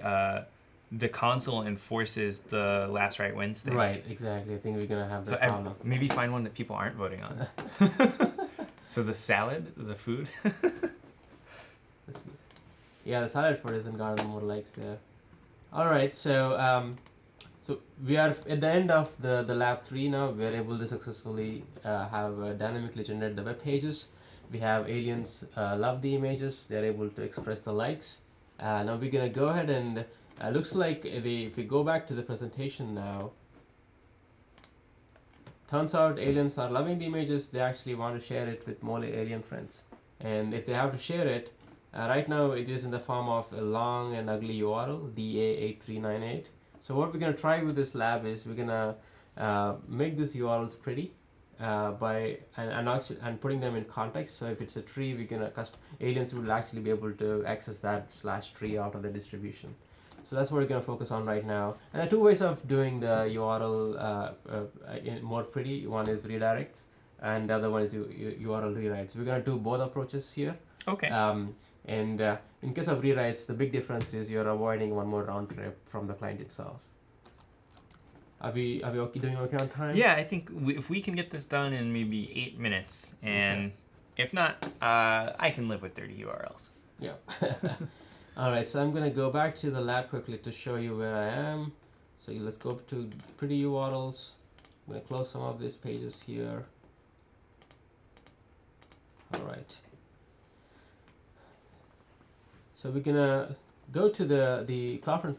[SPEAKER 1] console enforces the last right wins thing.
[SPEAKER 2] Right, exactly. I think we're gonna have that
[SPEAKER 1] So
[SPEAKER 2] problem.
[SPEAKER 1] maybe find one that people aren't voting on. So the salad, the food.
[SPEAKER 2] Let's see. Yeah, the salad food hasn't gotten more likes there. All right, so so we are at the end of the lab 3 now. We are able to successfully have dynamically generate the web pages. We have aliens love the images. They're able to express the likes. Now we're gonna go ahead and looks like if we go back to the presentation now, turns out aliens are loving the images. They actually want to share it with more alien friends. And if they have to share it, right now it is in the form of a long and ugly URL, DA8398. So what we're going to try with this lab is we're going to make these URLs pretty by and putting them in context. So if it's a tree, we're going to aliens will actually be able to access that /tree out of the distribution. So that's what we're going to focus on right now. And there are two ways of doing the URL more pretty. One is redirects, and the other one is URL rewrites. We're going to do both approaches here.
[SPEAKER 1] Okay.
[SPEAKER 2] And in case of rewrites, the big difference is you're avoiding one more round trip from the client itself. Are we okay, doing okay on time?
[SPEAKER 1] Yeah, I think if we can get this done in maybe 8 minutes, and if not, I can live with 30 URLs.
[SPEAKER 2] Yeah. All right, so I'm going to go back to the lab quickly to show you where I am. So let's go to pretty URLs. I'm going to close some of these pages here. All right. So we're going to go to the CloudFront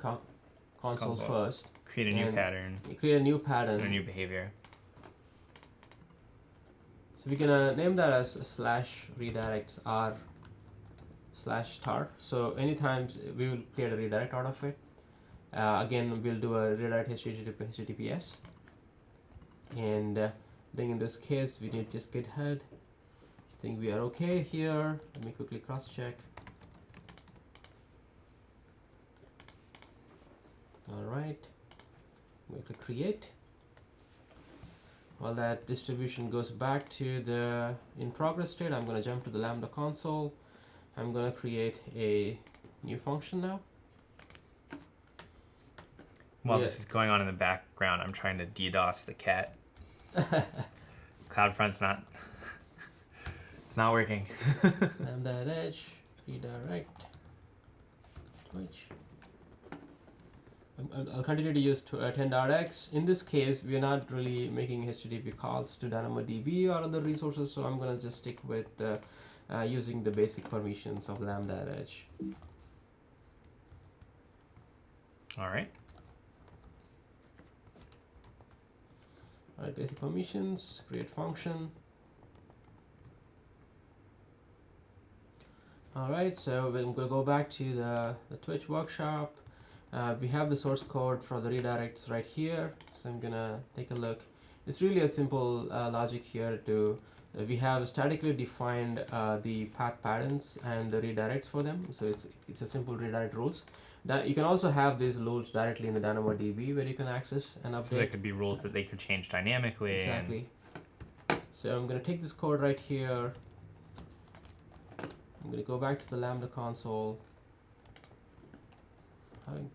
[SPEAKER 2] console first.
[SPEAKER 1] Create a new pattern.
[SPEAKER 2] Create a new pattern.
[SPEAKER 1] And a new behavior.
[SPEAKER 2] So we're going to name that as /redirects r /star. So anytime we will create a redirect out of it. Again, we'll do a redirect HTTPS. And then in this case, we need just git head. I think we are okay here. Let me quickly cross check. All right. I'm going to create. While that distribution goes back to the in progress state, I'm going to jump to the Lambda console. I'm going to create a new function now.
[SPEAKER 1] While this is going on in the background, I'm trying to DDoS the cat. CloudFront's not. It's not working.
[SPEAKER 2] Lambda Edge, redirect, Twitch. I'll continue to use 10.x. In this case, we're not really making HTTP calls to DynamoDB or other resources, so I'm going to just stick with using the basic permissions of Lambda Edge.
[SPEAKER 1] All right.
[SPEAKER 2] All right, basic permissions, create function. All right, so I'm going to go back to the Twitch workshop. We have the source code for the redirects right here, so I'm gonna take a look. It's really a simple logic here to we have statically defined the path patterns and the redirects for them, so it's a simple redirect rules. That you can also have these rules directly in the DynamoDB where you can access and update.
[SPEAKER 1] So there could be rules that they could change dynamically.
[SPEAKER 2] Exactly. So I'm gonna take this code right here. I'm gonna go back to the Lambda console. I'm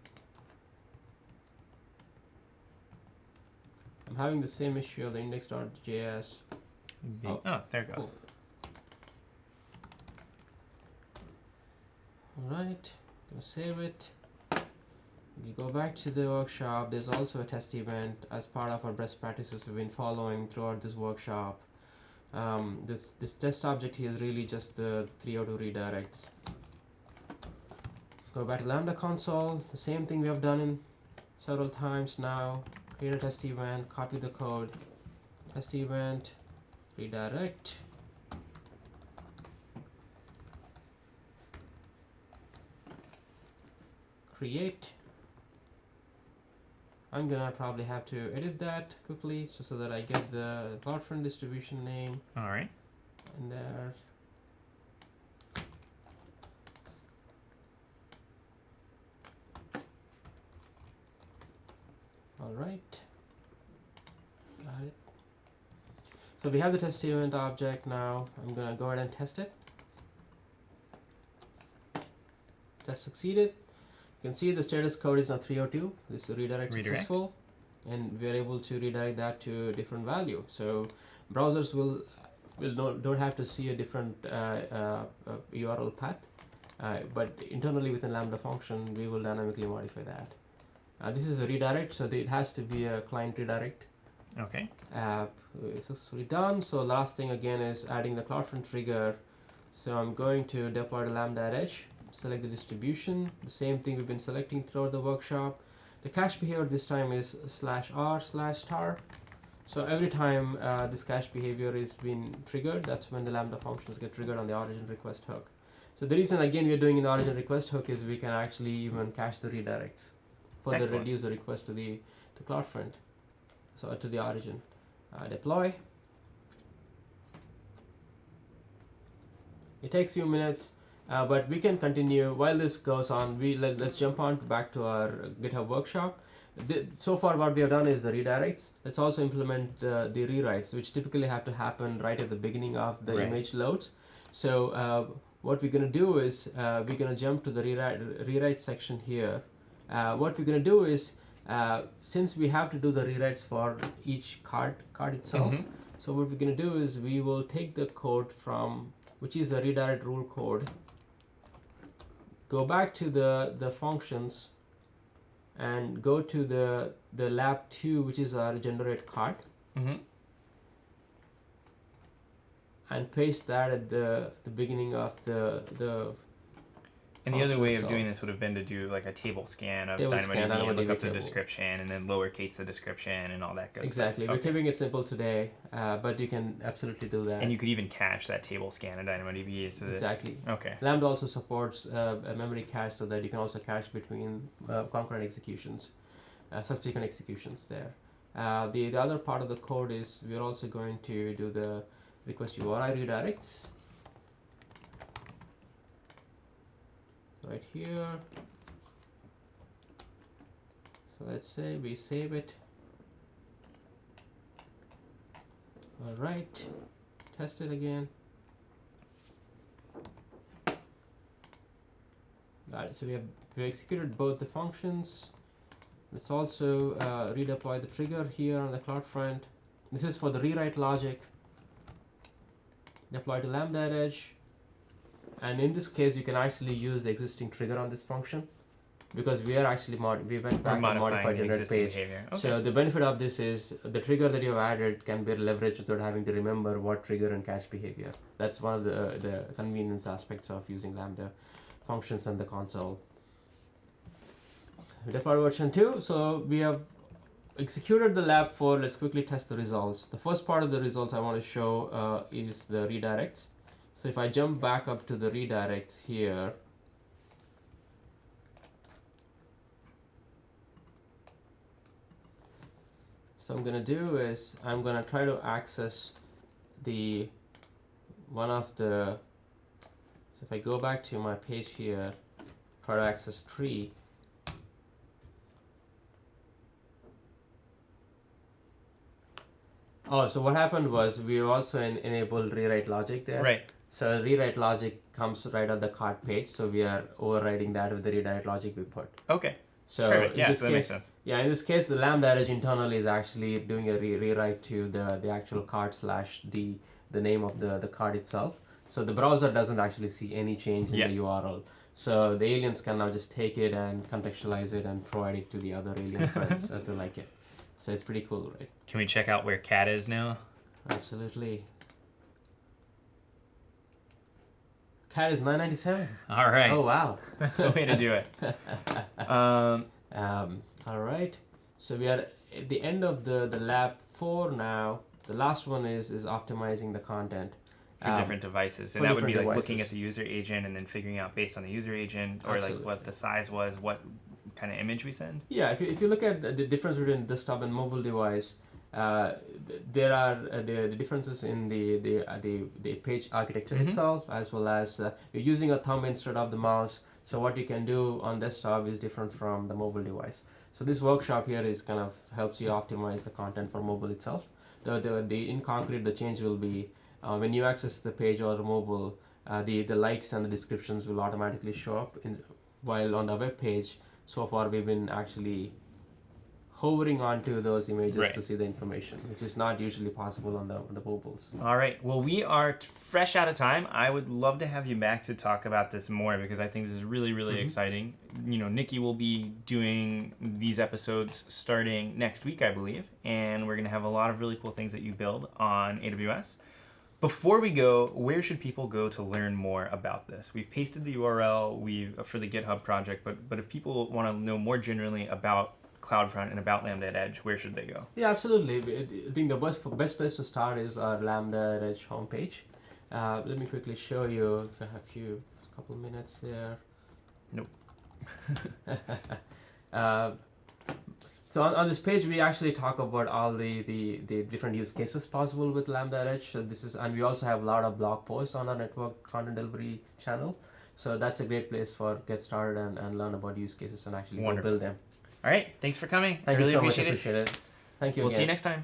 [SPEAKER 2] having the same issue of the index.js.
[SPEAKER 1] Oh, there it goes.
[SPEAKER 2] Cool. Alright, gonna save it. We go back to the workshop. There's also a test event as part of our best practices we've been following throughout this workshop. This test object here is really just the 302 redirects. Go back to Lambda console, the same thing we have done in several times now. Create a test event, copy the code, test event, redirect. Create. I'm gonna probably have to edit that quickly so that I get the CloudFront distribution name
[SPEAKER 1] All right.
[SPEAKER 2] in there. All right, got it. So we have the test event object now. I'm gonna go ahead and test it. Test succeeded. You can see the status code is now 302. This redirect successful, and we're able to redirect that to a different value. So browsers will don't have to see a different URL path, but internally within Lambda function, we will dynamically modify that. This is a redirect, so it has to be a client redirect.
[SPEAKER 1] Okay.
[SPEAKER 2] Successfully done. So last thing again is adding the CloudFront trigger. So I'm going to deploy the Lambda Edge. Select the distribution, the same thing we've been selecting throughout the workshop. The cache behavior this time is /r/star. So every time this cache behavior is being triggered, that's when the Lambda functions get triggered on the origin request hook. So the reason again we're doing in the origin request hook is we can actually even cache the redirects, further
[SPEAKER 1] Excellent.
[SPEAKER 2] reduce the request to the CloudFront, so to the origin. Deploy. It takes a few minutes. But we can continue while this goes on. Let's jump on back to our GitHub workshop. So far what we have done is the redirects. Let's also implement the rewrites, which typically have to happen right at the beginning of the image loads. So what we're going to do is we're going to jump to the rewrite section here. What we're going to do is since we have to do the rewrites for each card itself, so what we're going to do is we will take the code from, which is the redirect rule code, go back to the functions and go to the lab 2, which is our generate card, and paste that at the beginning of the
[SPEAKER 1] And the other way of doing this would have been to do like a table scan of DynamoDB and look up the description and then lowercase the description and all that good stuff.
[SPEAKER 2] Exactly. We're keeping it simple today, but you can absolutely do that.
[SPEAKER 1] And you could even cache that table scan in DynamoDB. So
[SPEAKER 2] exactly.
[SPEAKER 1] Okay.
[SPEAKER 2] Lambda also supports a memory cache so that you can also cache between concurrent executions, subsequent executions there. The other part of the code is we're also going to do the request URI redirects. Right here. So let's say we save it. All right, test it again. Got it. So we executed both the functions. Let's also redeploy the trigger here on the CloudFront. This is for the rewrite logic. Deploy to Lambda Edge. And in this case, you can actually use the existing trigger on this function because we are actually we went back and modified the generate page.
[SPEAKER 1] Okay.
[SPEAKER 2] So the benefit of this is the trigger that you have added can be leveraged without having to remember what trigger and cache behavior. That's one of the convenience aspects of using Lambda functions and the console. Deploy version 2. So we have executed the lab 4. Let's quickly test the results. The first part of the results I want to show is the redirects. So if I jump back up to the redirects here, so I'm going to do is I'm going to try to access one of the, so if I go back to my page here, try to access tree. Oh, so what happened was we also enabled rewrite logic there.
[SPEAKER 1] Right.
[SPEAKER 2] So rewrite logic comes right on the card page, so we are overriding that with the redirect logic we put.
[SPEAKER 1] Okay.
[SPEAKER 2] So
[SPEAKER 1] perfect.
[SPEAKER 2] in
[SPEAKER 1] Yeah,
[SPEAKER 2] this
[SPEAKER 1] so that
[SPEAKER 2] case,
[SPEAKER 1] makes sense.
[SPEAKER 2] Yeah, in this case, the Lambda Edge internally is actually doing a rewrite to the actual card / the name of the card itself. So the browser doesn't actually see any change in the URL. So the aliens can now just take it and contextualize it and provide it to the other alien friends as they like it. So it's pretty cool, right?
[SPEAKER 1] Can we check out where cat is now?
[SPEAKER 2] Absolutely. Cat is 997.
[SPEAKER 1] All right.
[SPEAKER 2] Oh, wow.
[SPEAKER 1] That's the way to do it.
[SPEAKER 2] All right. So we are at the end of the lab 4 now. The last one is optimizing the content.
[SPEAKER 1] For different devices. And that would be like looking at the user agent and then figuring out based on the user agent or like what the size was, what kind of image we send?
[SPEAKER 2] Yeah, if you look at the difference between desktop and mobile device, there are the differences in the page architecture itself, as well as you're using a thumb instead of the mouse. So what you can do on desktop is different from the mobile device. So this workshop here is kind of helps you optimize the content for mobile itself. The in concrete, the change will be when you access the page or the mobile, the likes and the descriptions will automatically show up. While on the web page, so far we've been actually hovering onto those images to see the information, which is not usually possible on the mobiles.
[SPEAKER 1] All right. Well, we are fresh out of time. I would love to have you back to talk about this more because I think this is really, really exciting. You know, Nikki will be doing these episodes starting next week, I believe, and we're going to have a lot of really cool things that you build on AWS. Before we go, where should people go to learn more about this? We've pasted the URL for the GitHub project, but if people want to know more generally about CloudFront and about Lambda Edge, where should they go?
[SPEAKER 2] Yeah, absolutely. I think the best place to start is our Lambda Edge homepage. Let me quickly show you if I have a couple minutes here.
[SPEAKER 1] Nope.
[SPEAKER 2] So on this page, we actually talk about all the different use cases possible with Lambda Edge. So and we also have a lot of blog posts on our network content delivery channel. So that's a great place for get started and learn about use cases and actually go build them.
[SPEAKER 1] All right. Thanks for coming.
[SPEAKER 2] Thank
[SPEAKER 1] I really
[SPEAKER 2] you so much.
[SPEAKER 1] Appreciate it.
[SPEAKER 2] Thank you.
[SPEAKER 1] We'll
[SPEAKER 2] again.
[SPEAKER 1] see you next time.